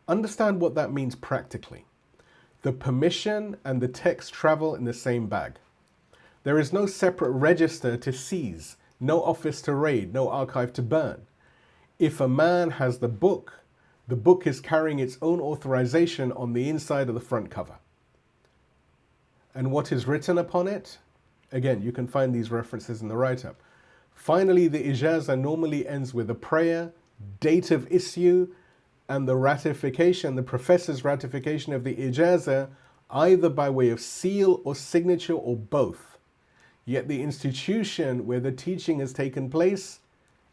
Understand what that means practically. The permission and the text travel in the same bag. There is no separate register to seize, no office to raid, no archive to burn. If a man has the book is carrying its own authorization on the inside of the front cover. And what is written upon it? Again, you can find these references in the write-up. Finally, the Ijaza normally ends with a prayer, date of issue, and the ratification, the professor's ratification of the Ijaza, either by way of seal or signature or both. Yet the institution where the teaching has taken place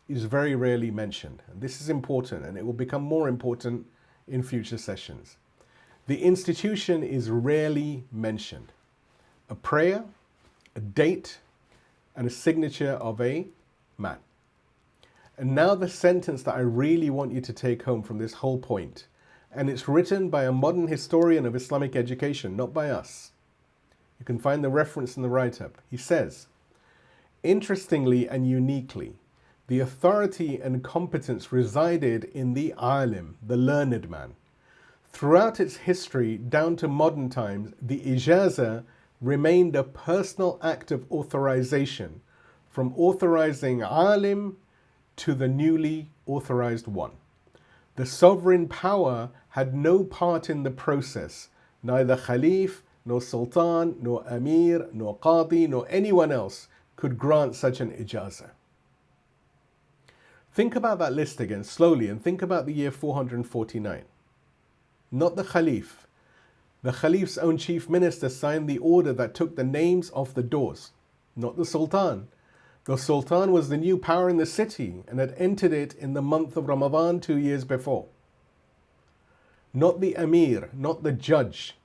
is very rarely mentioned. And this is important, and it will become more important in future sessions. The institution is rarely mentioned. A prayer, a date, and a signature of a man. And now the sentence that I really want you to take home from this whole point, and it's written by a modern historian of Islamic education, not by us. You can find the reference in the write-up. He says, Interestingly and uniquely, the authority and competence resided in the alim, the learned man. Throughout its history down to modern times, the Ijaza remained a personal act of authorization, from authorizing alim to the newly authorized one. The sovereign power had no part in the process. Neither Khalif, nor Sultan, nor Amir, nor Qadi, nor anyone else could grant such an Ijaza. Think about that list again slowly and think about the year 449. Not the Khalif. The Khalif's own chief minister signed the order that took the names off the doors. Not the Sultan. The Sultan was the new power in the city and had entered it in the month of Ramadan 2 years before. Not the Amir, not the judge.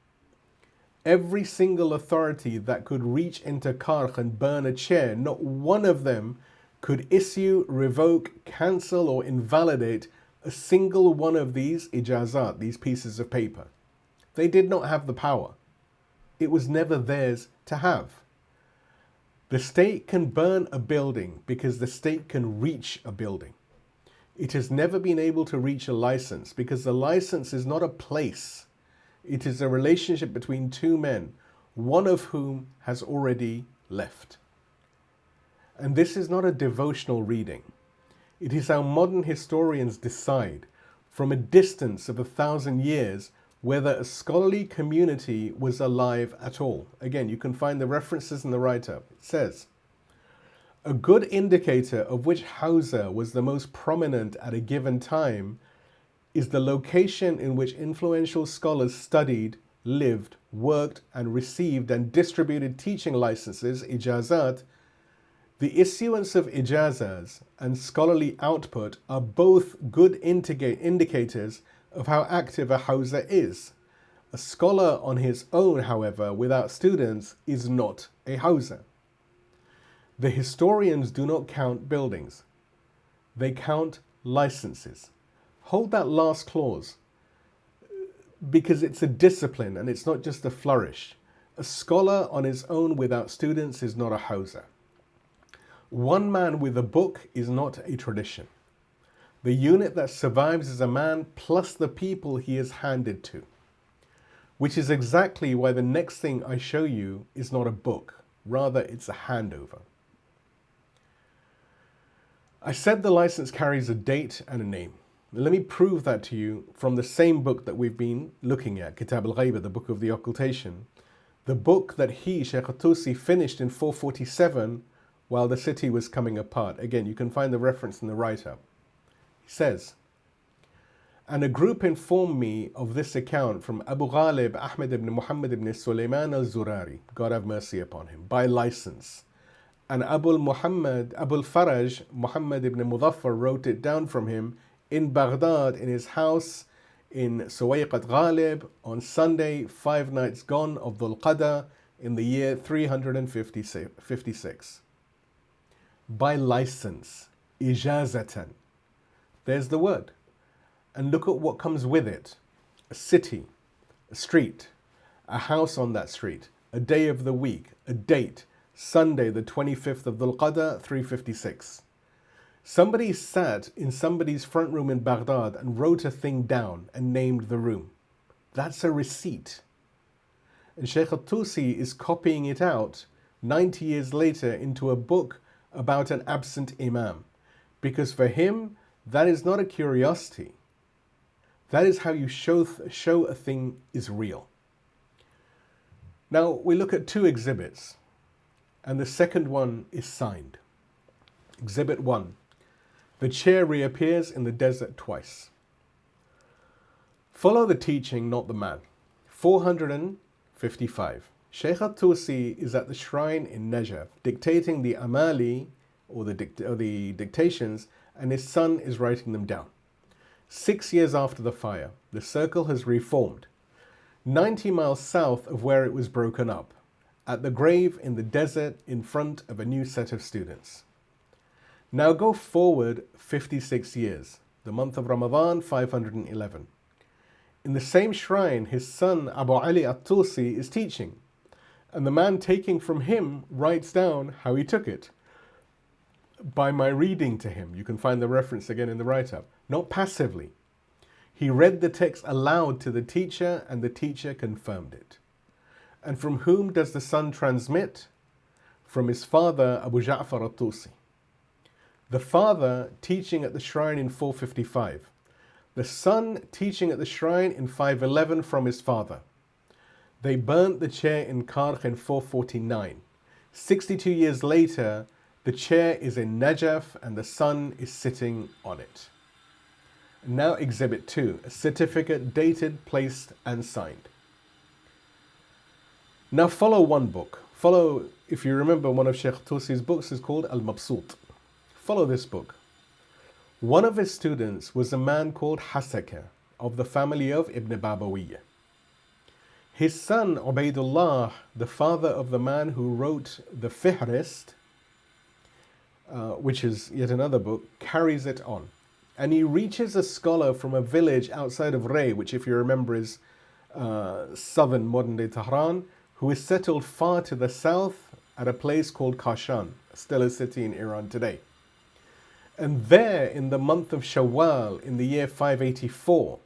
Every single authority that could reach into Karkh and burn a chair, not one of them could issue, revoke, cancel or invalidate a single one of these ijazat, these pieces of paper. They did not have the power. It was never theirs to have. The state can burn a building because the state can reach a building. It has never been able to reach a license because the license is not a place. It is a relationship between two men, one of whom has already left. And this is not a devotional reading. It is how modern historians decide, from a distance of 1,000 years, whether a scholarly community was alive at all. Again, you can find the references in the write-up. It says, a good indicator of which Hawza was the most prominent at a given time is the location in which influential scholars studied, lived, worked, and received and distributed teaching licenses, ijazat. The issuance of ijazas and scholarly output are both good indicators of how active a Hawza is. A scholar on his own, however, without students, is not a Hawza. The historians do not count buildings. They count licenses. Hold that last clause, because it's a discipline and it's not just a flourish. A scholar on his own without students is not a Hawza. One man with a book is not a tradition. The unit that survives is a man plus the people he is handed to, which is exactly why the next thing I show you is not a book, rather it's a handover. I said the license carries a date and a name. Let me prove that to you from the same book that we've been looking at, Kitab al-Ghayb, the book of the Occultation, the book that he, Shaykh al-Tusi, finished in 447 while the city was coming apart. Again, you can find the reference in the write-up. He says, and a group informed me of this account from Abu Ghalib Ahmed ibn Muhammad ibn Sulaiman al-Zurari, God have mercy upon him, by license. And Abu Faraj Muhammad ibn Muzaffar wrote it down from him in Baghdad in his house in Suwayqat Ghalib on Sunday, 5 nights gone of Dhul Qadr in the year 356. By license, ijazatan. There's the word. And look at what comes with it. A city, a street, a house on that street, a day of the week, a date, Sunday the 25th of Dhul Qadr, 356. Somebody sat in somebody's front room in Baghdad and wrote a thing down and named the room. That's a receipt. And Shaykh al-Tusi is copying it out 90 years later into a book about an absent Imam. Because for him, that is not a curiosity. That is how you show a thing is real. Now we look at two exhibits, and the second one is signed. Exhibit 1. The chair reappears in the desert twice. Follow the teaching, not the man. 455. Shaykh al-Tusi is at the shrine in Najaf, dictating the amali, or the dictations, and his son is writing them down. 6 years after the fire, the circle has reformed, 90 miles south of where it was broken up, at the grave in the desert in front of a new set of students. Now go forward 56 years, the month of Ramadan 511. In the same shrine, his son Abu Ali al-Tusi is teaching, and the man taking from him writes down how he took it. by my reading to him. You can find the reference again in the write-up. Not passively. He read the text aloud to the teacher, and the teacher confirmed it. And from whom does the son transmit? From his father, Abu Ja'far al-Tusi. The father teaching at the shrine in 455. The son teaching at the shrine in 511 from his father. They burnt the chair in Karkh in 449. 62 years later, the chair is in Najaf and the son is sitting on it. Now Exhibit 2, a certificate dated, placed and signed. Now follow one book. Follow, if you remember, one of Shaykh Tusi's books is called al-Mabsut. Follow this book. One of his students was a man called Hasaka of the family of Ibn Babawiyyah. His son, Ubaidullah, the father of the man who wrote the Fihrist, which is yet another book, carries it on. And he reaches a scholar from a village outside of Rayy, which if you remember is southern modern-day Tehran, who is settled far to the south at a place called Kashan, still a city in Iran today. And there, in the month of Shawwal, in the year 584,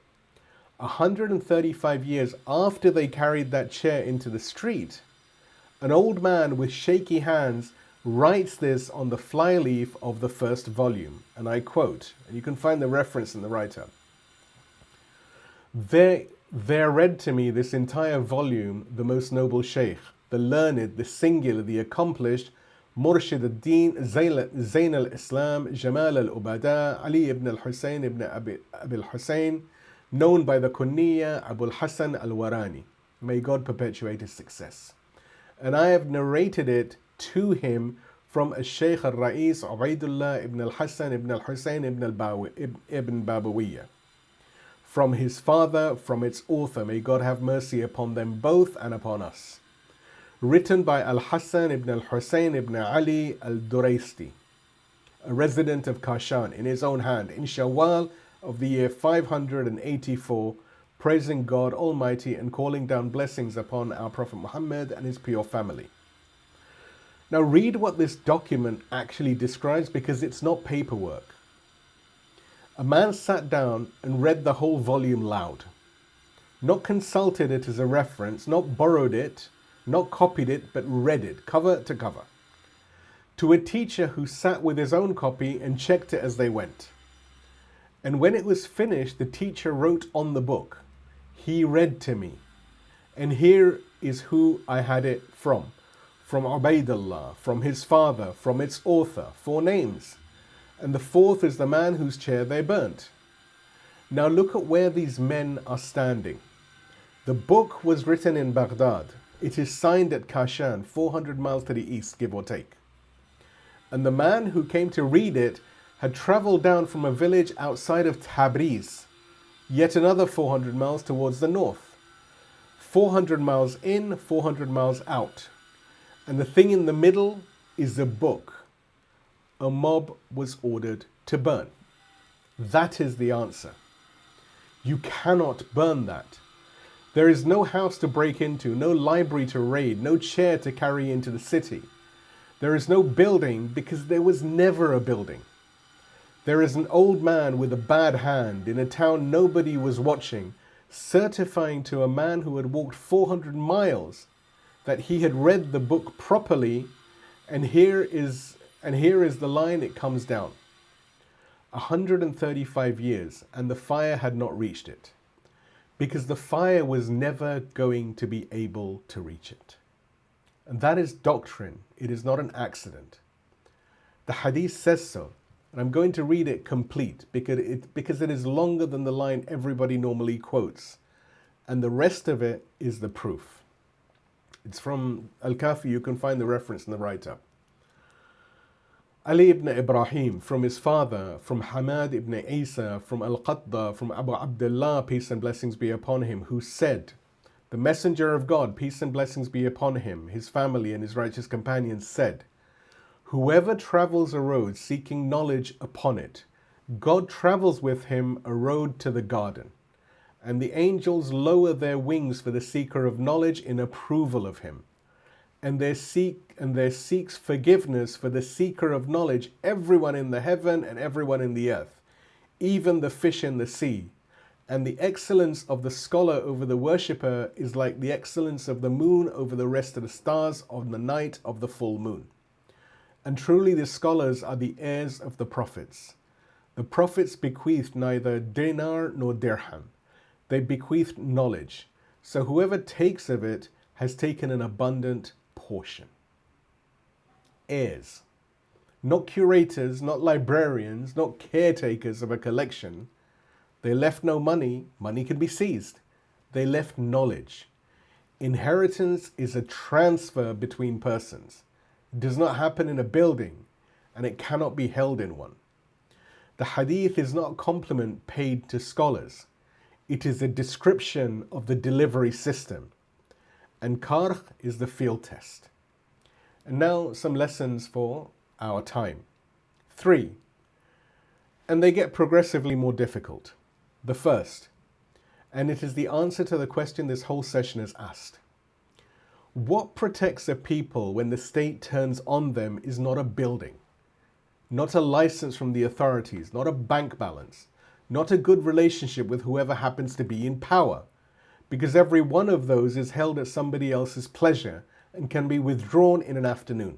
135 years after they carried that chair into the street, an old man with shaky hands writes this on the flyleaf of the first volume. And I quote, and you can find the reference in the write-up. There read to me this entire volume, the most noble Shaykh, the learned, the singular, the accomplished, Murshid al-Din, Zayn al-Islam, Jamal al-Ubada, Ali ibn al-Hussein ibn Abi al-Hussein, known by the Kunniya Abu al-Hasan al-Warani. May God perpetuate his success. And I have narrated it to him from a Shaykh al-Ra'is, Ubaidullah ibn al-Hasan ibn al-Hussein ibn Babawiyyah. From his father, from its author, may God have mercy upon them both and upon us. Written by al-Hasan ibn al-Hussein ibn Ali al-Duraisti, a resident of Kashan, in his own hand, in Shawwal of the year 584, praising God Almighty and calling down blessings upon our Prophet Muhammad and his pure family. Now read what this document actually describes, because it's not paperwork. A man sat down and read the whole volume loud. Not consulted it as a reference, not borrowed it, not copied it, but read it, cover to cover. To a teacher who sat with his own copy and checked it as they went. And when it was finished, the teacher wrote on the book, he read to me. And here is who I had it from Ubaidullah, from his father, from its author, 4 names. And the 4th is the man whose chair they burnt. Now look at where these men are standing. The book was written in Baghdad. It is signed at Kashan, 400 miles to the east, give or take. And the man who came to read it had traveled down from a village outside of Tabriz, yet another 400 miles towards the north. 400 miles in, 400 miles out. And the thing in the middle is the book. A mob was ordered to burn. That is the answer. You cannot burn that. There is no house to break into, no library to raid, no chair to carry into the city. There is no building because there was never a building. There is an old man with a bad hand in a town nobody was watching, certifying to a man who had walked 400 miles that he had read the book properly, and here is the line it comes down. 135 years, and the fire had not reached it, because the fire was never going to be able to reach it. And that is doctrine. It is not an accident. The hadith says so. And I'm going to read it complete because it is longer than the line everybody normally quotes. And the rest of it is the proof. It's from Al-Kafi. You can find the reference in the write-up. Ali ibn Ibrahim, from his father, from Hamad ibn Isa, from Al-Qadda, from Abu Abdullah, peace and blessings be upon him, who said, the messenger of God, peace and blessings be upon him, his family and his righteous companions said, whoever travels a road seeking knowledge upon it, God travels with him a road to the garden, and the angels lower their wings for the seeker of knowledge in approval of him. and there seeks forgiveness for the seeker of knowledge, everyone in the heaven and everyone in the earth, even the fish in the sea. And the excellence of the scholar over the worshipper is like the excellence of the moon over the rest of the stars on the night of the full moon. And truly the scholars are the heirs of the prophets. The prophets bequeathed neither dinar nor dirham. They bequeathed knowledge. So whoever takes of it has taken an abundant portion. Heirs. Not curators, not librarians, not caretakers of a collection. They left no money. Money can be seized. They left knowledge. Inheritance is a transfer between persons. It does not happen in a building, and it cannot be held in one. The hadith is not a compliment paid to scholars. It is a description of the delivery system. And karh is the field test. And now some lessons for our time. 3. And they get progressively more difficult. The first, and it is the answer to the question this whole session has asked. What protects a people when the state turns on them is not a building, not a license from the authorities, not a bank balance, not a good relationship with whoever happens to be in power, because every one of those is held at somebody else's pleasure and can be withdrawn in an afternoon.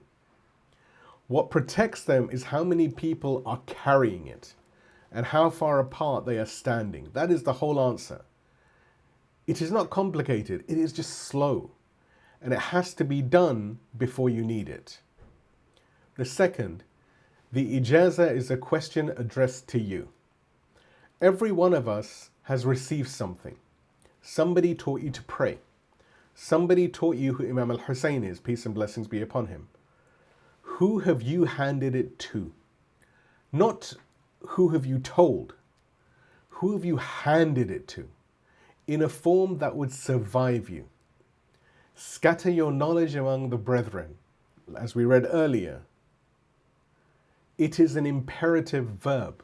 What protects them is how many people are carrying it and how far apart they are standing. That is the whole answer. It is not complicated, it is just slow. And it has to be done before you need it. The second, the Ijaza is a question addressed to you. Every one of us has received something. Somebody taught you to pray. Somebody taught you who Imam al-Hussein is, peace and blessings be upon him. Who have you handed it to? Not who have you told. Who have you handed it to? In a form that would survive you. Scatter your knowledge among the brethren, as we read earlier. It is an imperative verb.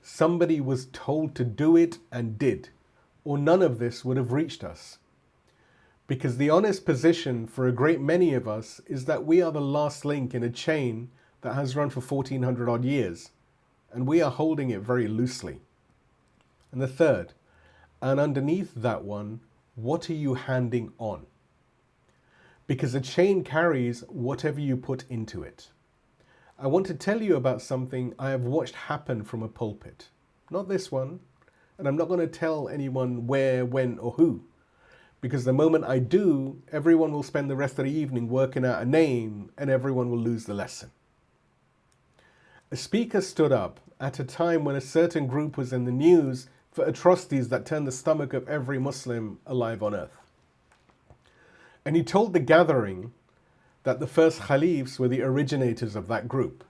Somebody was told to do it and did, or none of this would have reached us. Because the honest position for a great many of us is that we are the last link in a chain that has run for 1400 odd years, and we are holding it very loosely. And the third, and underneath that one, what are you handing on? Because a chain carries whatever you put into it. I want to tell you about something I have watched happen from a pulpit. Not this one, and I'm not going to tell anyone where, when, or who. Because the moment I do, everyone will spend the rest of the evening working out a name, and everyone will lose the lesson. A speaker stood up at a time when a certain group was in the news for atrocities that turned the stomach of every Muslim alive on earth. And he told the gathering that the first caliphs were the originators of that group.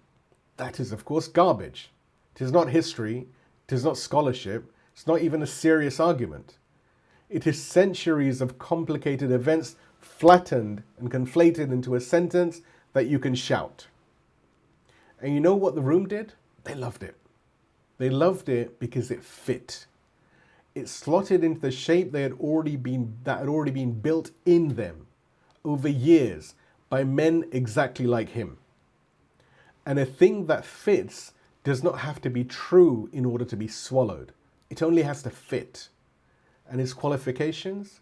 That is, of course, garbage. It is not history, it is not scholarship, it's not even a serious argument. It is centuries of complicated events flattened and conflated into a sentence that you can shout. And you know what the room did? They loved it. They loved it because it fit. It slotted into the shape that had already been built in them over years by men exactly like him. And a thing that fits does not have to be true in order to be swallowed. It only has to fit. And his qualifications?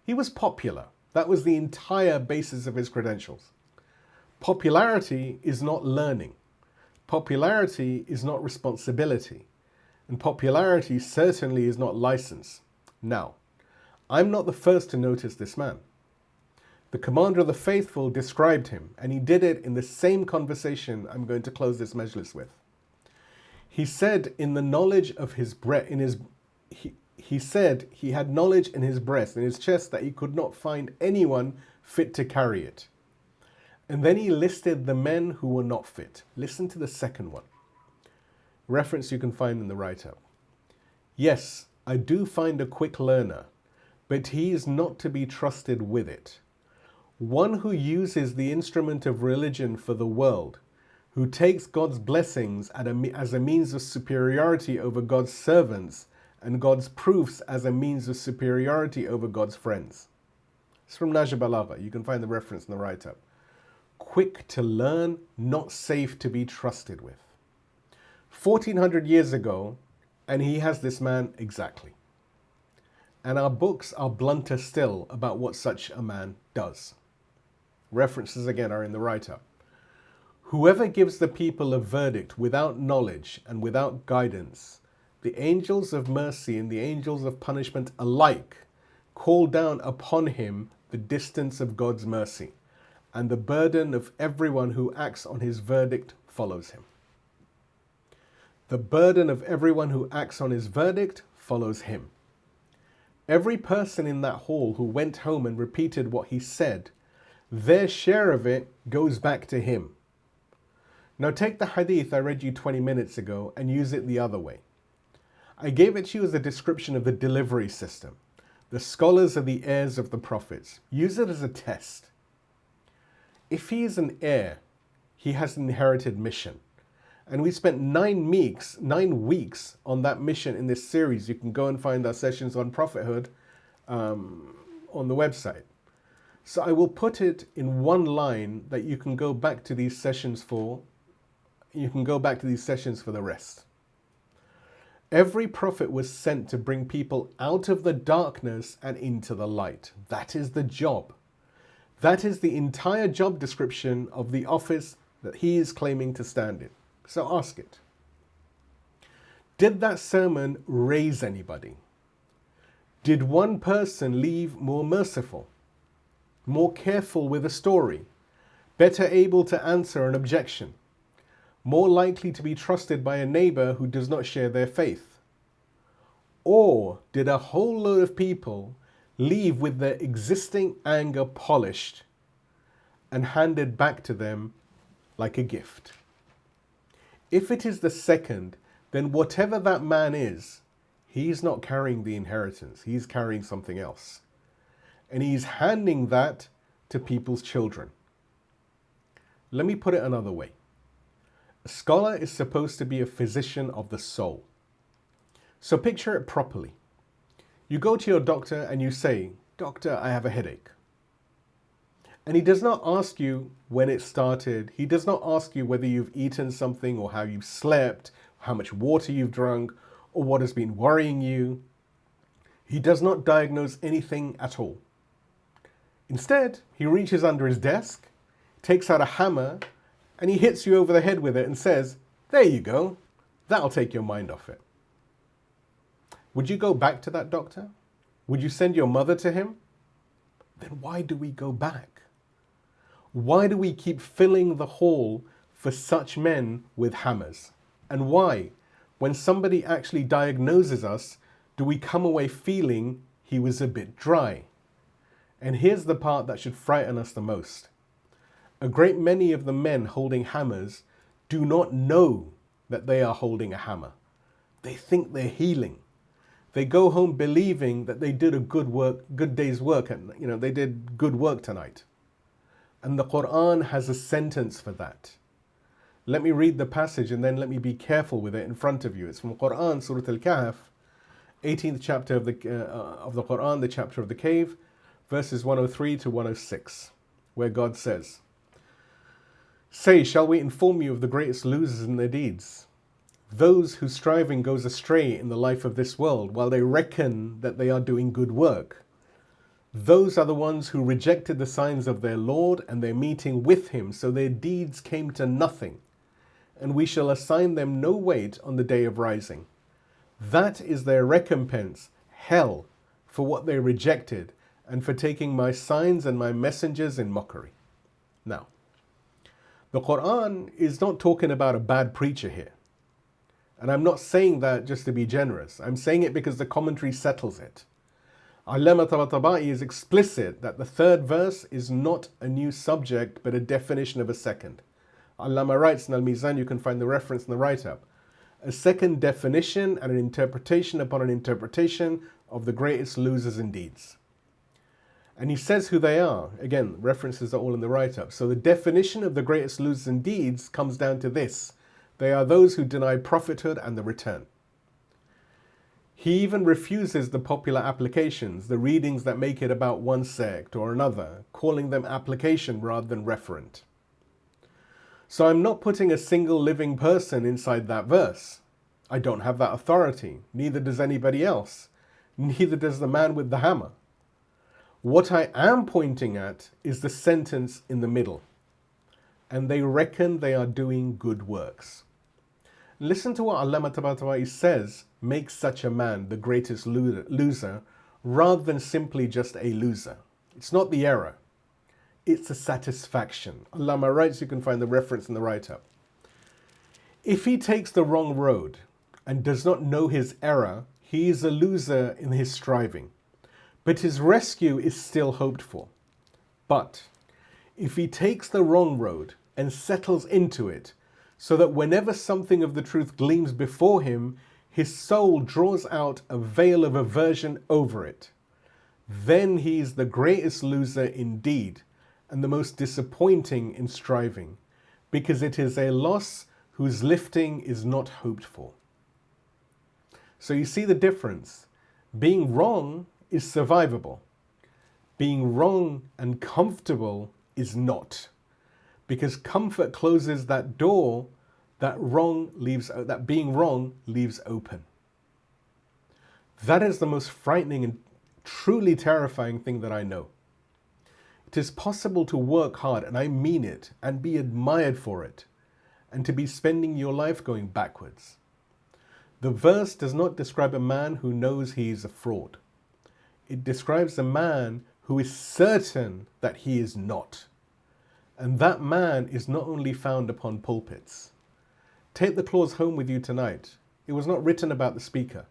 He was popular. That was the entire basis of his credentials. Popularity is not learning. Popularity is not responsibility. And popularity certainly is not license. Now, I'm not the first to notice this man. The commander of the faithful described him, and he did it in the same conversation I'm going to close this majlis with. He said in the knowledge of his breath, he said he had knowledge in his breast, in his chest, that he could not find anyone fit to carry it. And then he listed the men who were not fit. Listen to the second one. Reference you can find in the write-up. Yes, I do find a quick learner, but he is not to be trusted with it. One who uses the instrument of religion for the world, who takes God's blessings as a means of superiority over God's servants, and God's proofs as a means of superiority over God's friends. It's from Najaf al-Agha. You can find the reference in the write-up. Quick to learn, not safe to be trusted with. 1400 years ago, and he has this man exactly. And our books are blunter still about what such a man does. References again are in the write-up. Whoever gives the people a verdict without knowledge and without guidance, the angels of mercy and the angels of punishment alike call down upon him the distance of God's mercy, and the burden of everyone who acts on his verdict follows him. The burden of everyone who acts on his verdict follows him. Every person in that hall who went home and repeated what he said, their share of it goes back to him. Now take the hadith I read you 20 minutes ago and use it the other way. I gave it to you as a description of the delivery system. The scholars are the heirs of the prophets. Use it as a test. If he is an heir, he has an inherited mission. And we spent 9 weeks on that mission in this series. You can go and find our sessions on prophethood on the website. So I will put it in one line that you can go back to these sessions for. You can go back to these sessions for the rest. Every prophet was sent to bring people out of the darkness and into the light. That is the job. That is the entire job description of the office that he is claiming to stand in. So ask it. Did that sermon raise anybody? Did one person leave more merciful, more careful with a story, better able to answer an objection, more likely to be trusted by a neighbor who does not share their faith? Or did a whole load of people leave with their existing anger polished and handed back to them like a gift? If it is the second, then whatever that man is, he's not carrying the inheritance. He's carrying something else. And he's handing that to people's children. Let me put it another way. A scholar is supposed to be a physician of the soul. So picture it properly. You go to your doctor and you say, "Doctor, I have a headache." And he does not ask you when it started. He does not ask you whether you've eaten something or how you've slept, how much water you've drunk, or what has been worrying you. He does not diagnose anything at all. Instead, he reaches under his desk, takes out a hammer, and he hits you over the head with it and says, "There you go. That'll take your mind off it." Would you go back to that doctor? Would you send your mother to him? Then why do we go back? Why do we keep filling the hall for such men with hammers? And why, when somebody actually diagnoses us, do we come away feeling he was a bit dry? And here's the part that should frighten us the most. A great many of the men holding hammers do not know that they are holding a hammer. They think they're healing. They go home believing that they did a good day's work, and they did good work tonight. And the Quran has a sentence for that. Let me read the passage and then let me be careful with it in front of you. It's from Quran, Surah Al-Kahf, 18th chapter of the Quran, the chapter of the cave, verses 103 to 106, where God says, "Say, shall we inform you of the greatest losers in their deeds? Those whose striving goes astray in the life of this world while they reckon that they are doing good work. Those are the ones who rejected the signs of their Lord and their meeting with him, so their deeds came to nothing, and we shall assign them no weight on the day of rising. That is their recompense, hell, for what they rejected and for taking my signs and my messengers in mockery." Now, the Quran is not talking about a bad preacher here. And I'm not saying that just to be generous. I'm saying it because the commentary settles it. Allama Tabatabai is explicit that the third verse is not a new subject, but a definition of a second. Allama writes in Al-Mizan, you can find the reference in the write-up, a second definition and an interpretation upon an interpretation of the greatest losers in deeds. And he says who they are. Again, references are all in the write-up. So the definition of the greatest losers in deeds comes down to this. They are those who deny prophethood and the return. He even refuses the popular applications, the readings that make it about one sect or another, calling them application rather than referent. So I'm not putting a single living person inside that verse. I don't have that authority. Neither does anybody else. Neither does the man with the hammer. What I am pointing at is the sentence in the middle. And they reckon they are doing good works. Listen to what Allah says makes such a man the greatest loser rather than simply just a loser. It's not the error. It's a satisfaction. Allah writes, you can find the reference in the write-up. If he takes the wrong road and does not know his error, he is a loser in his striving. But his rescue is still hoped for. But if he takes the wrong road and settles into it, so that whenever something of the truth gleams before him, his soul draws out a veil of aversion over it, then he is the greatest loser indeed, and the most disappointing in striving, because it is a loss whose lifting is not hoped for. So you see the difference. Being wrong is survivable. Being wrong and comfortable is not. Because comfort closes that door that being wrong leaves open. That is the most frightening and truly terrifying thing that I know. It is possible to work hard, and I mean it, and be admired for it, and to be spending your life going backwards. The verse does not describe a man who knows he is a fraud. It describes a man who is certain that he is not. And that man is not only found upon pulpits. Take the clause home with you tonight. It was not written about the speaker.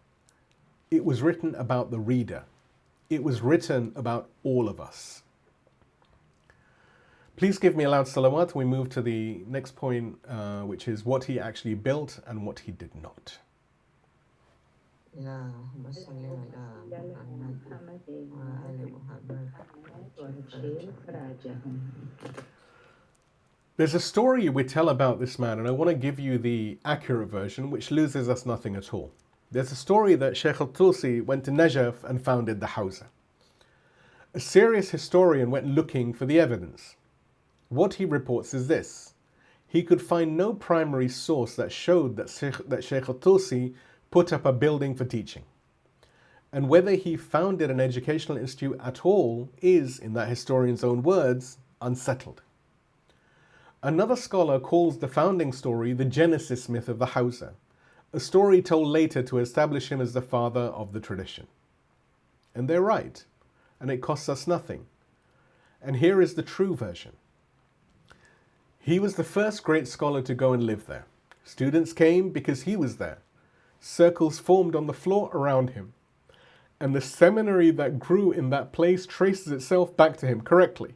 It was written about the reader. It was written about all of us. Please give me a loud salawat. We move to the next point, which is what he actually built and what he did not. اللهم صل على محمد وآل محمد. There's a story we tell about this man, and I want to give you the accurate version, which loses us nothing at all. There's a story that Shaykh al-Tusi went to Najaf and founded the Hawza. A serious historian went looking for the evidence. What he reports is this. He could find no primary source that showed that Shaykh al-Tusi put up a building for teaching. And whether he founded an educational institute at all is, in that historian's own words, unsettled. Another scholar calls the founding story the Genesis myth of the Hawza, a story told later to establish him as the father of the tradition. And they're right, and it costs us nothing. And here is the true version. He was the first great scholar to go and live there. Students came because he was there. Circles formed on the floor around him. And the seminary that grew in that place traces itself back to him correctly.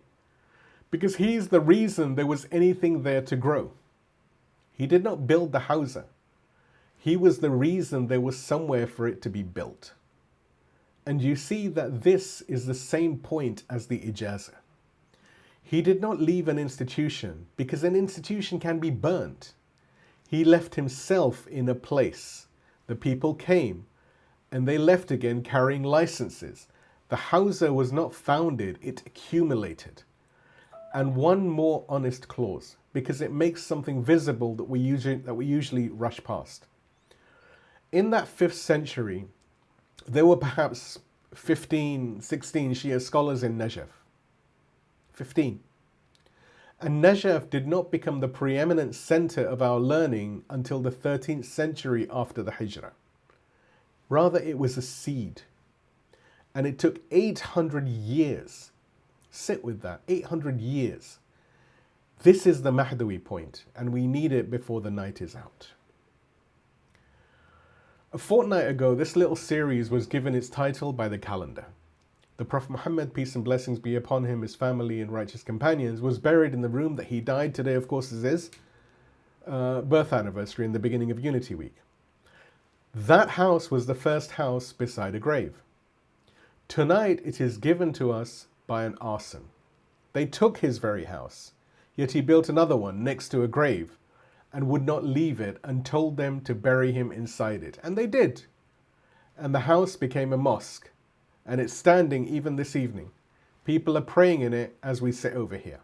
Because he is the reason there was anything there to grow. He did not build the Hawza. He was the reason there was somewhere for it to be built. And you see that this is the same point as the Ijaza. He did not leave an institution because an institution can be burnt. He left himself in a place. The people came and they left again carrying licenses. The Hawza was not founded, it accumulated. And one more honest clause, because it makes something visible that we usually rush past. In that 5th century, there were perhaps 15, 16 Shia scholars in Najaf. 15. And Najaf did not become the preeminent center of our learning until the 13th century after the Hijrah. Rather, it was a seed. And it took 800 years. Sit with that, 800 years. This is the Mahdawi point, and we need it before the night is out. A fortnight ago, this little series was given its title by the calendar. The Prophet Muhammad, peace and blessings be upon him, his family and righteous companions, was buried in the room that he died. Today, of course, is his birth anniversary in the beginning of Unity Week. That house was the first house beside a grave. Tonight, it is given to us by an arson. They took his very house, yet he built another one next to a grave and would not leave it and told them to bury him inside it. And they did. and the house became a mosque, and it's standing even this evening. People are praying in it as we sit over here.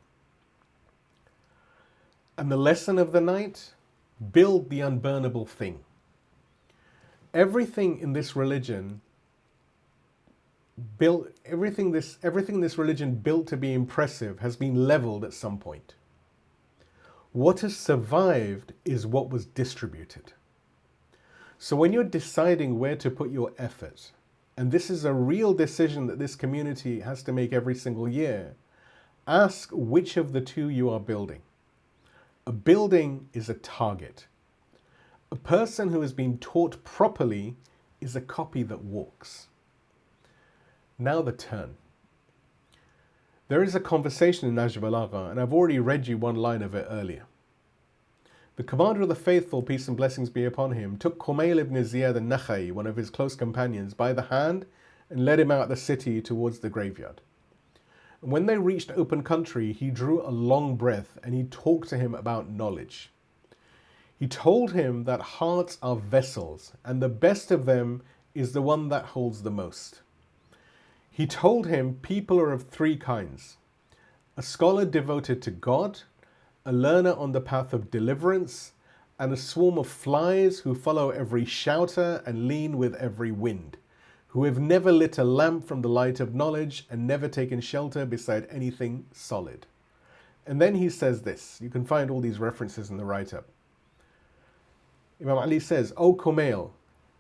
And the lesson of the night, build the unburnable thing. Everything in this religion everything this religion built to be impressive has been leveled at some point. What has survived is what was distributed. So when you're deciding where to put your effort, and this is a real decision that this community has to make every single year, ask which of the two you are building. A building is a target. A person who has been taught properly is a copy that walks. Now the turn. There is a conversation in Najaf, and I've already read you one line of it earlier. The commander of the faithful, peace and blessings be upon him, took Kumail ibn Ziyad al-Nakhai, one of his close companions, by the hand and led him out of the city towards the graveyard. And when they reached open country, he drew a long breath and he talked to him about knowledge. He told him that hearts are vessels, and the best of them is the one that holds the most. He told him people are of three kinds: a scholar devoted to God, a learner on the path of deliverance, and a swarm of flies who follow every shouter and lean with every wind, who have never lit a lamp from the light of knowledge and never taken shelter beside anything solid. And then he says this. You can find all these references in the write-up. Imam Ali says, O Kumail,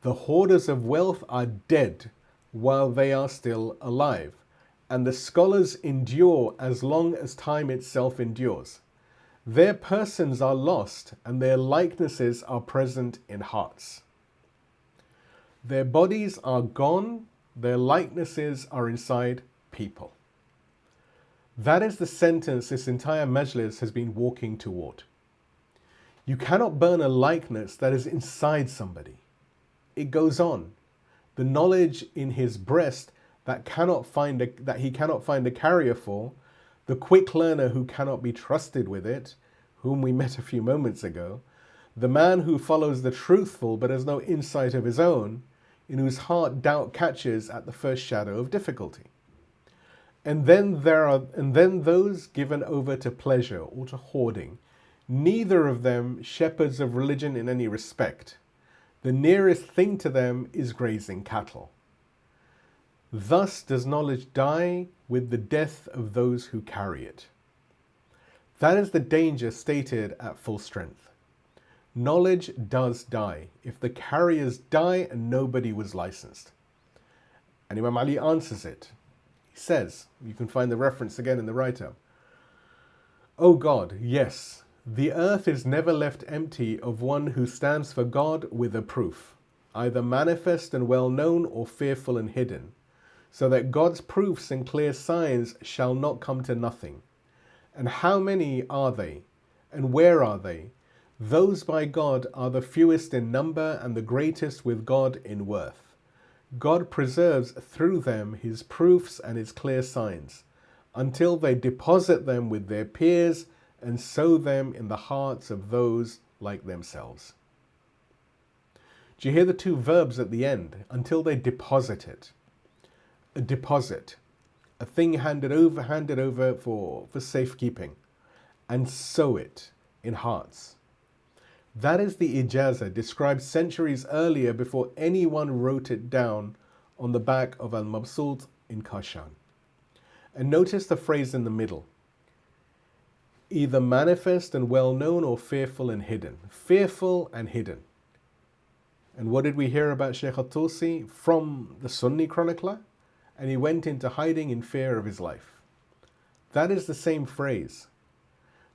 the hoarders of wealth are dead while they are still alive, and the scholars endure as long as time itself endures. Their persons are lost, and their likenesses are present in hearts. Their bodies are gone, their likenesses are inside people. That is the sentence this entire majlis has been walking toward. You cannot burn a likeness that is inside somebody. It goes on. The knowledge in his breast that he cannot find a carrier for, the quick learner who cannot be trusted with it, whom we met a few moments ago, the man who follows the truthful but has no insight of his own, in whose heart doubt catches at the first shadow of difficulty. And then those given over to pleasure or to hoarding, neither of them shepherds of religion in any respect. The nearest thing to them is grazing cattle. Thus does knowledge die with the death of those who carry it. That is the danger stated at full strength. Knowledge does die if the carriers die and nobody was licensed. And Imam Ali answers it. He says, you can find the reference again in the write-up, O God, yes, the earth is never left empty of one who stands for God with a proof, either manifest and well known or fearful and hidden, so that God's proofs and clear signs shall not come to nothing. And how many are they? And where are they? Those by God are the fewest in number and the greatest with God in worth. God preserves through them his proofs and his clear signs, until they deposit them with their peers and sow them in the hearts of those like themselves. Do you hear the two verbs at the end? Until they deposit it. A deposit, a thing handed over for safekeeping, and sow it in hearts. That is the Ijaza described centuries earlier before anyone wrote it down on the back of al-Mabsut in Kashan. And notice the phrase in the middle. Either manifest and well known or fearful and hidden. Fearful and hidden. And what did we hear about Shaykh al-Tusi from the Sunni chronicler? And he went into hiding in fear of his life. That is the same phrase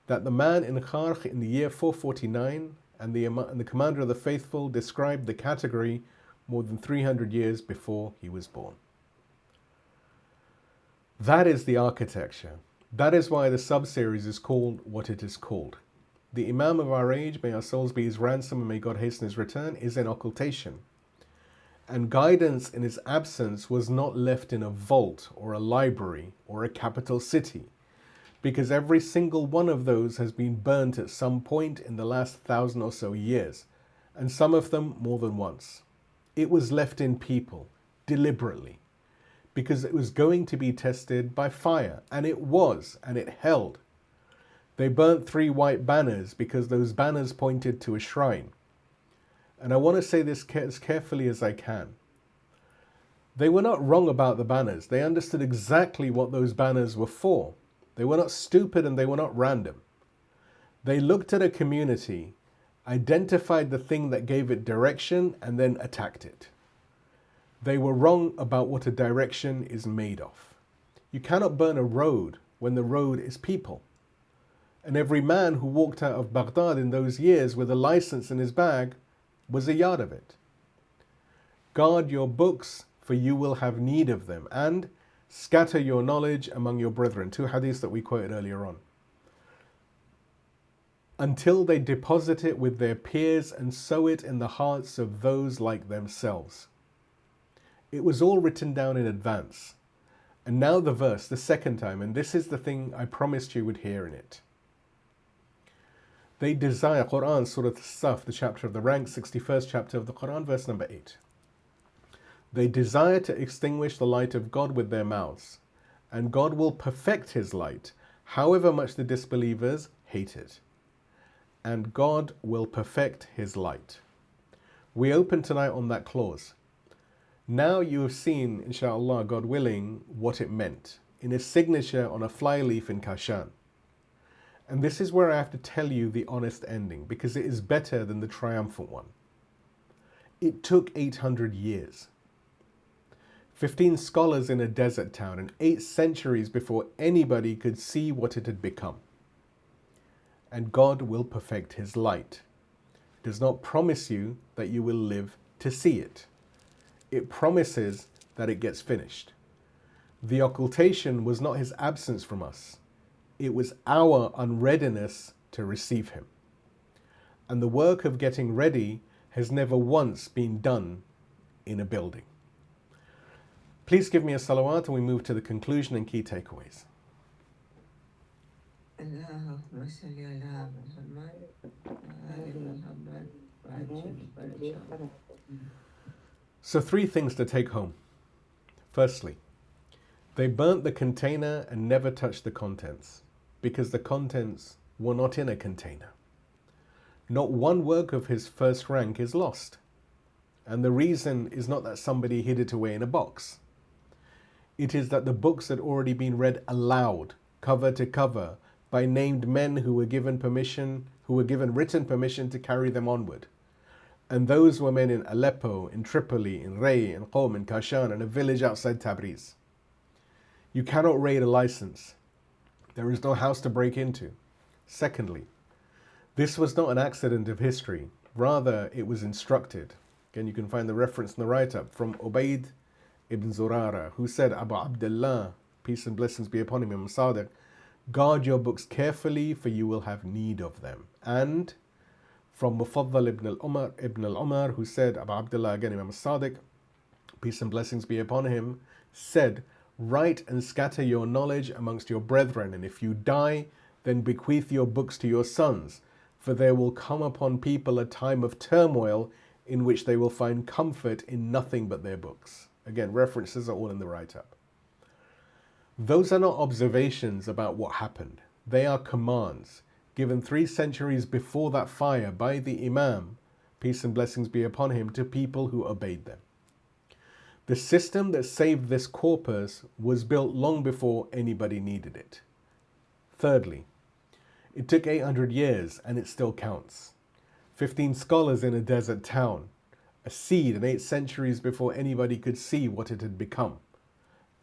that the man in Kharkh in the year 449 and the commander of the faithful described the category more than 300 years before he was born. That is the architecture. That is why the sub-series is called what it is called. The Imam of our age, may our souls be his ransom and may God hasten his return, is in occultation. And guidance in his absence was not left in a vault or a library or a capital city, because every single one of those has been burnt at some point in the last 1,000 or so years, and some of them more than once. It was left in people deliberately because it was going to be tested by fire, and it was, and it held. They burnt 3 white banners because those banners pointed to a shrine. And I want to say this as carefully as I can. They were not wrong about the banners. They understood exactly what those banners were for. They were not stupid and they were not random. They looked at a community, identified the thing that gave it direction, and then attacked it. They were wrong about what a direction is made of. You cannot burn a road when the road is people. And every man who walked out of Baghdad in those years with a license in his bag was a yard of it. Guard your books, for you will have need of them, and scatter your knowledge among your brethren. 2 hadiths that we quoted earlier on. Until they deposit it with their peers and sow it in the hearts of those like themselves. It was all written down in advance. And now the verse, the second time, and this is the thing I promised you would hear in it. They desire, Quran, Surah As-Saf, the chapter of the rank, 61st chapter of the Quran, verse number 8. They desire to extinguish the light of God with their mouths, and God will perfect his light, however much the disbelievers hate it. And God will perfect his light. We open tonight on that clause. Now you have seen, inshallah, God willing, what it meant in a signature on a flyleaf in Kashan. And this is where I have to tell you the honest ending, because it is better than the triumphant one. It took 800 years. 15 scholars in a desert town, and 8 centuries before anybody could see what it had become. And God will perfect his light. It does not promise you that you will live to see it. It promises that it gets finished. The occultation was not his absence from us. It was our unreadiness to receive him. And the work of getting ready has never once been done in a building. Please give me a salawat and we move to the conclusion and key takeaways. اللهم صل على محمد وآل محمد وعجل فرجهم. So 3 things to take home. Firstly, they burnt the container and never touched the contents because the contents were not in a container. Not one work of his first rank is lost. And the reason is not that somebody hid it away in a box. It is that the books had already been read aloud, cover to cover, by named men who were given written permission to carry them onward. And those were men in Aleppo, in Tripoli, in Rayy, in Qom, in Kashan, and a village outside Tabriz. You cannot raid a license. There is no house to break into. Secondly, this was not an accident of history. Rather, it was instructed. Again, you can find the reference in the write-up from Ubayd ibn Zurara, who said, Abu Abdullah, peace and blessings be upon him, Imam Sadiq, guard your books carefully, for you will have need of them. And from Mufaddal ibn al-Umar, who said, Abu Abdullah, again Imam Sadiq, peace and blessings be upon him, said, write and scatter your knowledge amongst your brethren, and if you die, then bequeath your books to your sons, for there will come upon people a time of turmoil in which they will find comfort in nothing but their books. Again, references are all in the write-up. Those are not observations about what happened. They are commands given 3 centuries before that fire by the Imam, peace and blessings be upon him, to people who obeyed them. The system that saved this corpus was built long before anybody needed it. Thirdly, it took 800 years and it still counts. 15 scholars in a desert town, a seed, and 8 centuries before anybody could see what it had become.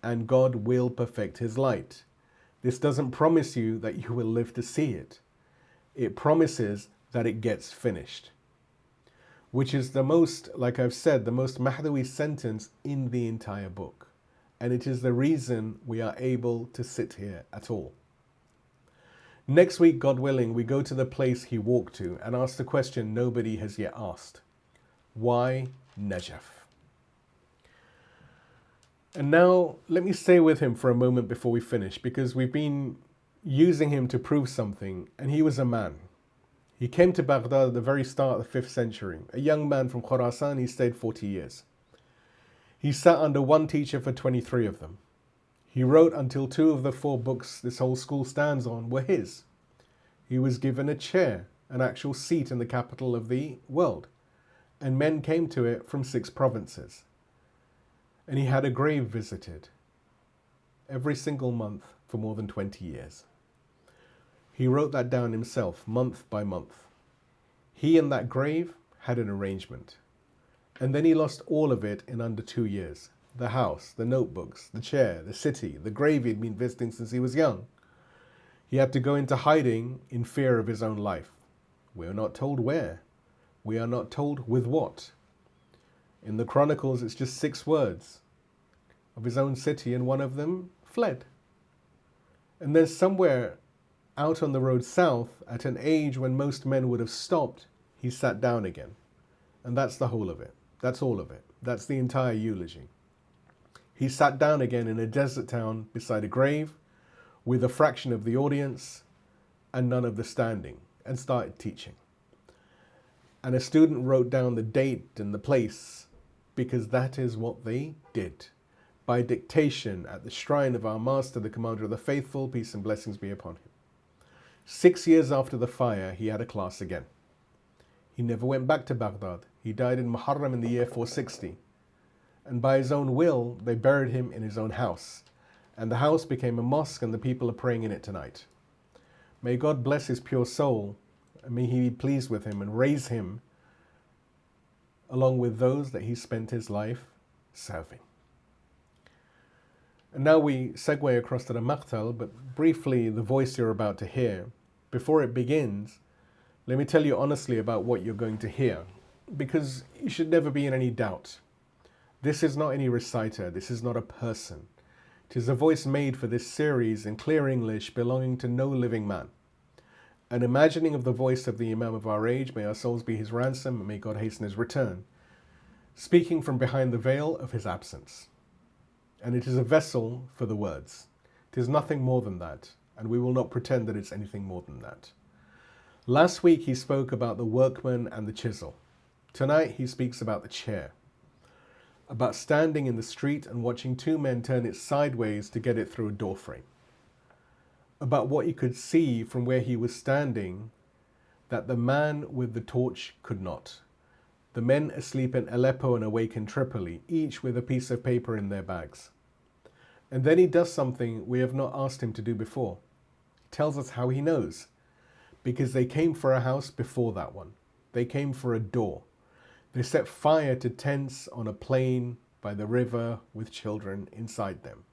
And God will perfect his light. This doesn't promise you that you will live to see it. It promises that it gets finished. Which is the most, like I've said, the most Mahdawi sentence in the entire book. And it is the reason we are able to sit here at all. Next week, God willing, we go to the place he walked to and ask the question nobody has yet asked. Why Najaf? And now, let me stay with him for a moment before we finish, because we've been using him to prove something, and he was a man. He came to Baghdad at the very start of the 5th century. A young man from Khorasan, he stayed 40 years. He sat under one teacher for 23 of them. He wrote until 2 of the 4 books this whole school stands on were his. He was given a chair, an actual seat in the capital of the world, and men came to it from 6 provinces. And he had a grave visited every single month for more than 20 years. He wrote that down himself, month by month. He and that grave had an arrangement. And then he lost all of it in under 2 years. The house, the notebooks, the chair, the city, the grave he'd been visiting since he was young. He had to go into hiding in fear of his own life. We are not told where. We are not told with what. In the Chronicles, it's just 6 words of his own city, and one of them fled. And then somewhere out on the road south, at an age when most men would have stopped, he sat down again. And that's the whole of it. That's all of it. That's the entire eulogy. He sat down again in a desert town beside a grave with a fraction of the audience and none of the standing, and started teaching. And a student wrote down the date and the place, because that is what they did. By dictation at the shrine of our master, the commander of the faithful, peace and blessings be upon him. 6 years after the fire, he had a class again. He never went back to Baghdad. He died in Muharram in the year 460. And by his own will, they buried him in his own house. And the house became a mosque, and the people are praying in it tonight. May God bless his pure soul, and may he be pleased with him and raise him along with those that he spent his life serving. And now we segue across to the Maqtal, but briefly the voice you're about to hear. Before it begins, let me tell you honestly about what you're going to hear, because you should never be in any doubt. This is not any reciter, this is not a person. It is a voice made for this series in clear English belonging to no living man. An imagining of the voice of the Imam of our age, may our souls be his ransom, and may God hasten his return, speaking from behind the veil of his absence. And it is a vessel for the words. It is nothing more than that, and we will not pretend that it's anything more than that. Last week he spoke about the workman and the chisel. Tonight he speaks about the chair, about standing in the street and watching 2 men turn it sideways to get it through a doorframe, about what he could see from where he was standing that the man with the torch could not. The men asleep in Aleppo and awake in Tripoli, each with a piece of paper in their bags. And then he does something we have not asked him to do before. He tells us how he knows. Because they came for a house before that one. They came for a door. They set fire to tents on a plain by the river with children inside them.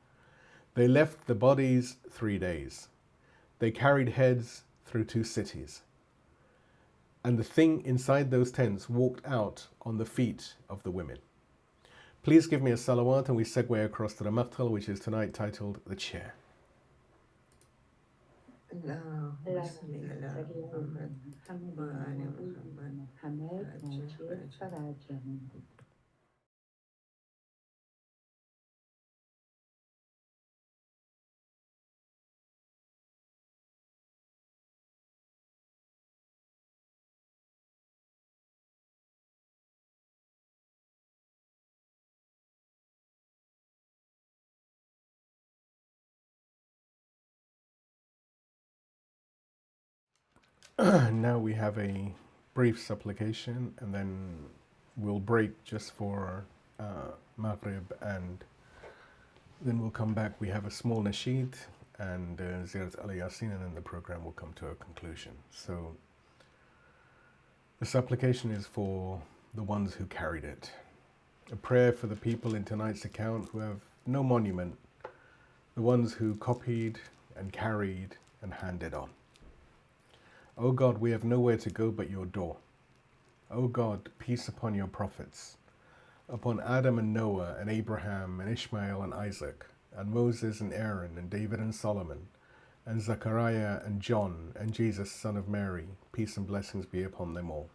They left the bodies 3 days. They carried heads through 2 cities. And the thing inside those tents walked out on the feet of the women. Please give me a salawat, and we segue across to the Maqtal, which is tonight titled The Chair. اللهم صل على محمد وآل محمد وعجل فرجهم. Now we have a brief supplication, and then we'll break just for Maghrib, and then we'll come back. We have a small nasheed and Ziyarat al-Yasin, and then the program will come to a conclusion. So the supplication is for the ones who carried it. A prayer for the people in tonight's account who have no monument, the ones who copied and carried and handed on. O God, we have nowhere to go but your door. O God, peace upon your prophets, upon Adam and Noah and Abraham and Ishmael and Isaac, and Moses and Aaron and David and Solomon, and Zechariah and John and Jesus, son of Mary, peace and blessings be upon them all.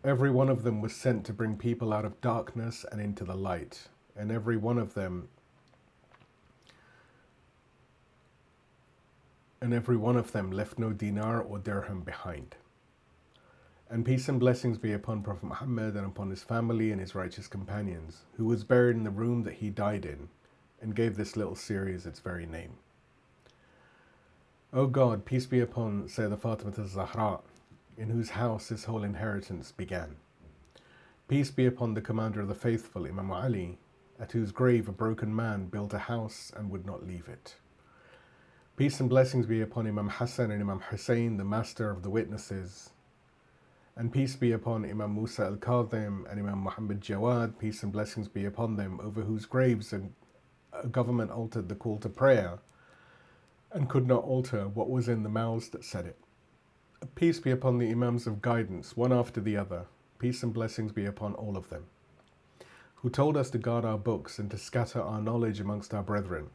Every one of them was sent to bring people out of darkness and into the light, and every one of them left no dinar or dirham behind. And peace and blessings be upon Prophet Muhammad and upon his family and his righteous companions, who was buried in the room that he died in, and gave this little series its very name. O God, peace be upon Sayyidah Fatima al-Zahra, in whose house his whole inheritance began. Peace be upon the commander of the faithful, Imam Ali, at whose grave a broken man built a house and would not leave it. Peace and blessings be upon Imam Hassan and Imam Hussein, the master of the witnesses. And peace be upon Imam Musa al-Kadhim and Imam Muhammad Jawad. Peace and blessings be upon them, over whose graves a government altered the call to prayer and could not alter what was in the mouths that said it. Peace be upon the Imams of guidance, one after the other. Peace and blessings be upon all of them, who told us to guard our books and to scatter our knowledge amongst our brethren,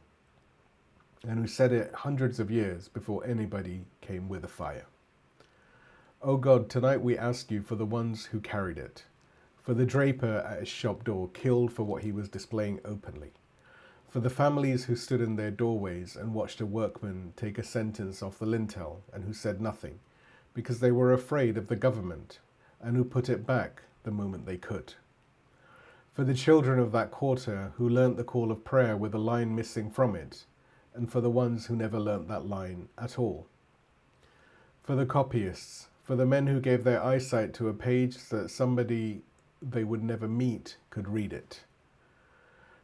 and who said it hundreds of years before anybody came with a fire. O God, tonight we ask you for the ones who carried it, for the draper at his shop door killed for what he was displaying openly, for the families who stood in their doorways and watched a workman take a sentence off the lintel and who said nothing because they were afraid of the government, and who put it back the moment they could. For the children of that quarter who learnt the call of prayer with a line missing from it, and for the ones who never learnt that line at all. For the copyists, for the men who gave their eyesight to a page so that somebody they would never meet could read it.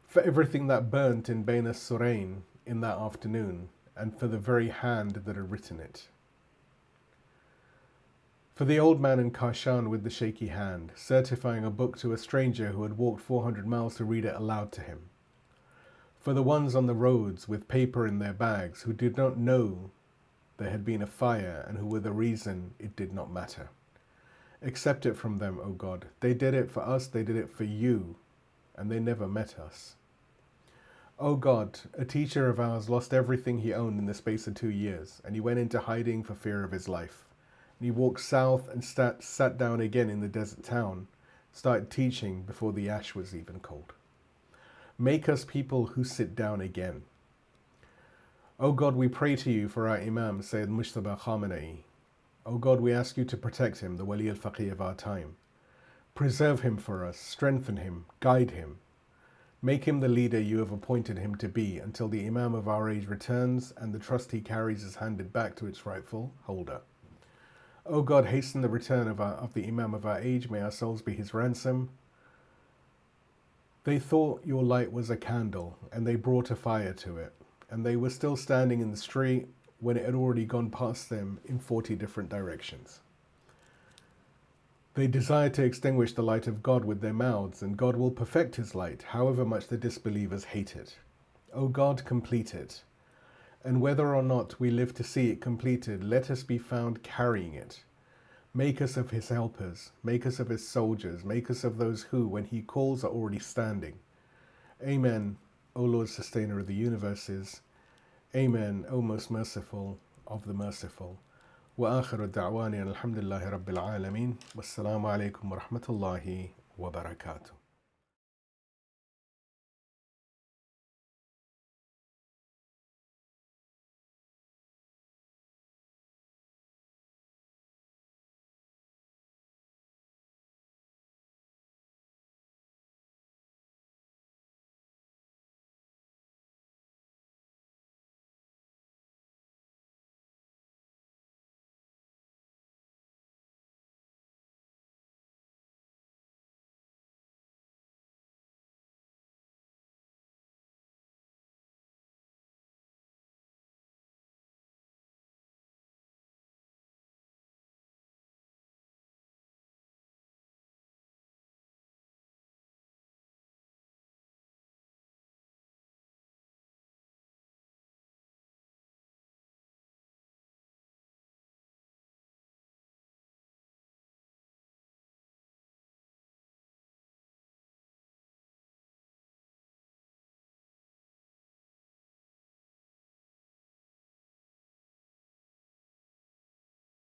For everything that burnt in Bayn as-Surayn in that afternoon, and for the very hand that had written it. For the old man in Kashan with the shaky hand, certifying a book to a stranger who had walked 400 miles to read it aloud to him. For the ones on the roads with paper in their bags who did not know there had been a fire and who were the reason it did not matter. Accept it from them, O God. They did it for us, they did it for you, and they never met us. O God, a teacher of ours lost everything he owned in the space of 2 years, and he went into hiding for fear of his life. And he walked south and sat down again in the desert town, started teaching before the ash was even cold. Make us people who sit down again. O God, we pray to you for our Imam, Sayyid Mujtaba Khamenei. O God, we ask you to protect him, the Wali al-Faqih of our time. Preserve him for us, strengthen him, guide him. Make him the leader you have appointed him to be until the Imam of our age returns and the trust he carries is handed back to its rightful holder. O God, hasten the return of the Imam of our age. May our souls be his ransom. They thought your light was a candle, and they brought a fire to it. And they were still standing in the street when it had already gone past them in 40 different directions. They desired to extinguish the light of God with their mouths, and God will perfect his light, however much the disbelievers hate it. O God, complete it. And whether or not we live to see it completed, let us be found carrying it. Make us of his helpers, make us of his soldiers, make us of those who, when he calls, are already standing. Amen, O Lord, sustainer of the universes. Amen, O most merciful of the merciful. Wa akhiru da'wani alhamdulillahi rabbil alameen. Wassalamu alaikum wa rahmatullahi wa barakatuh.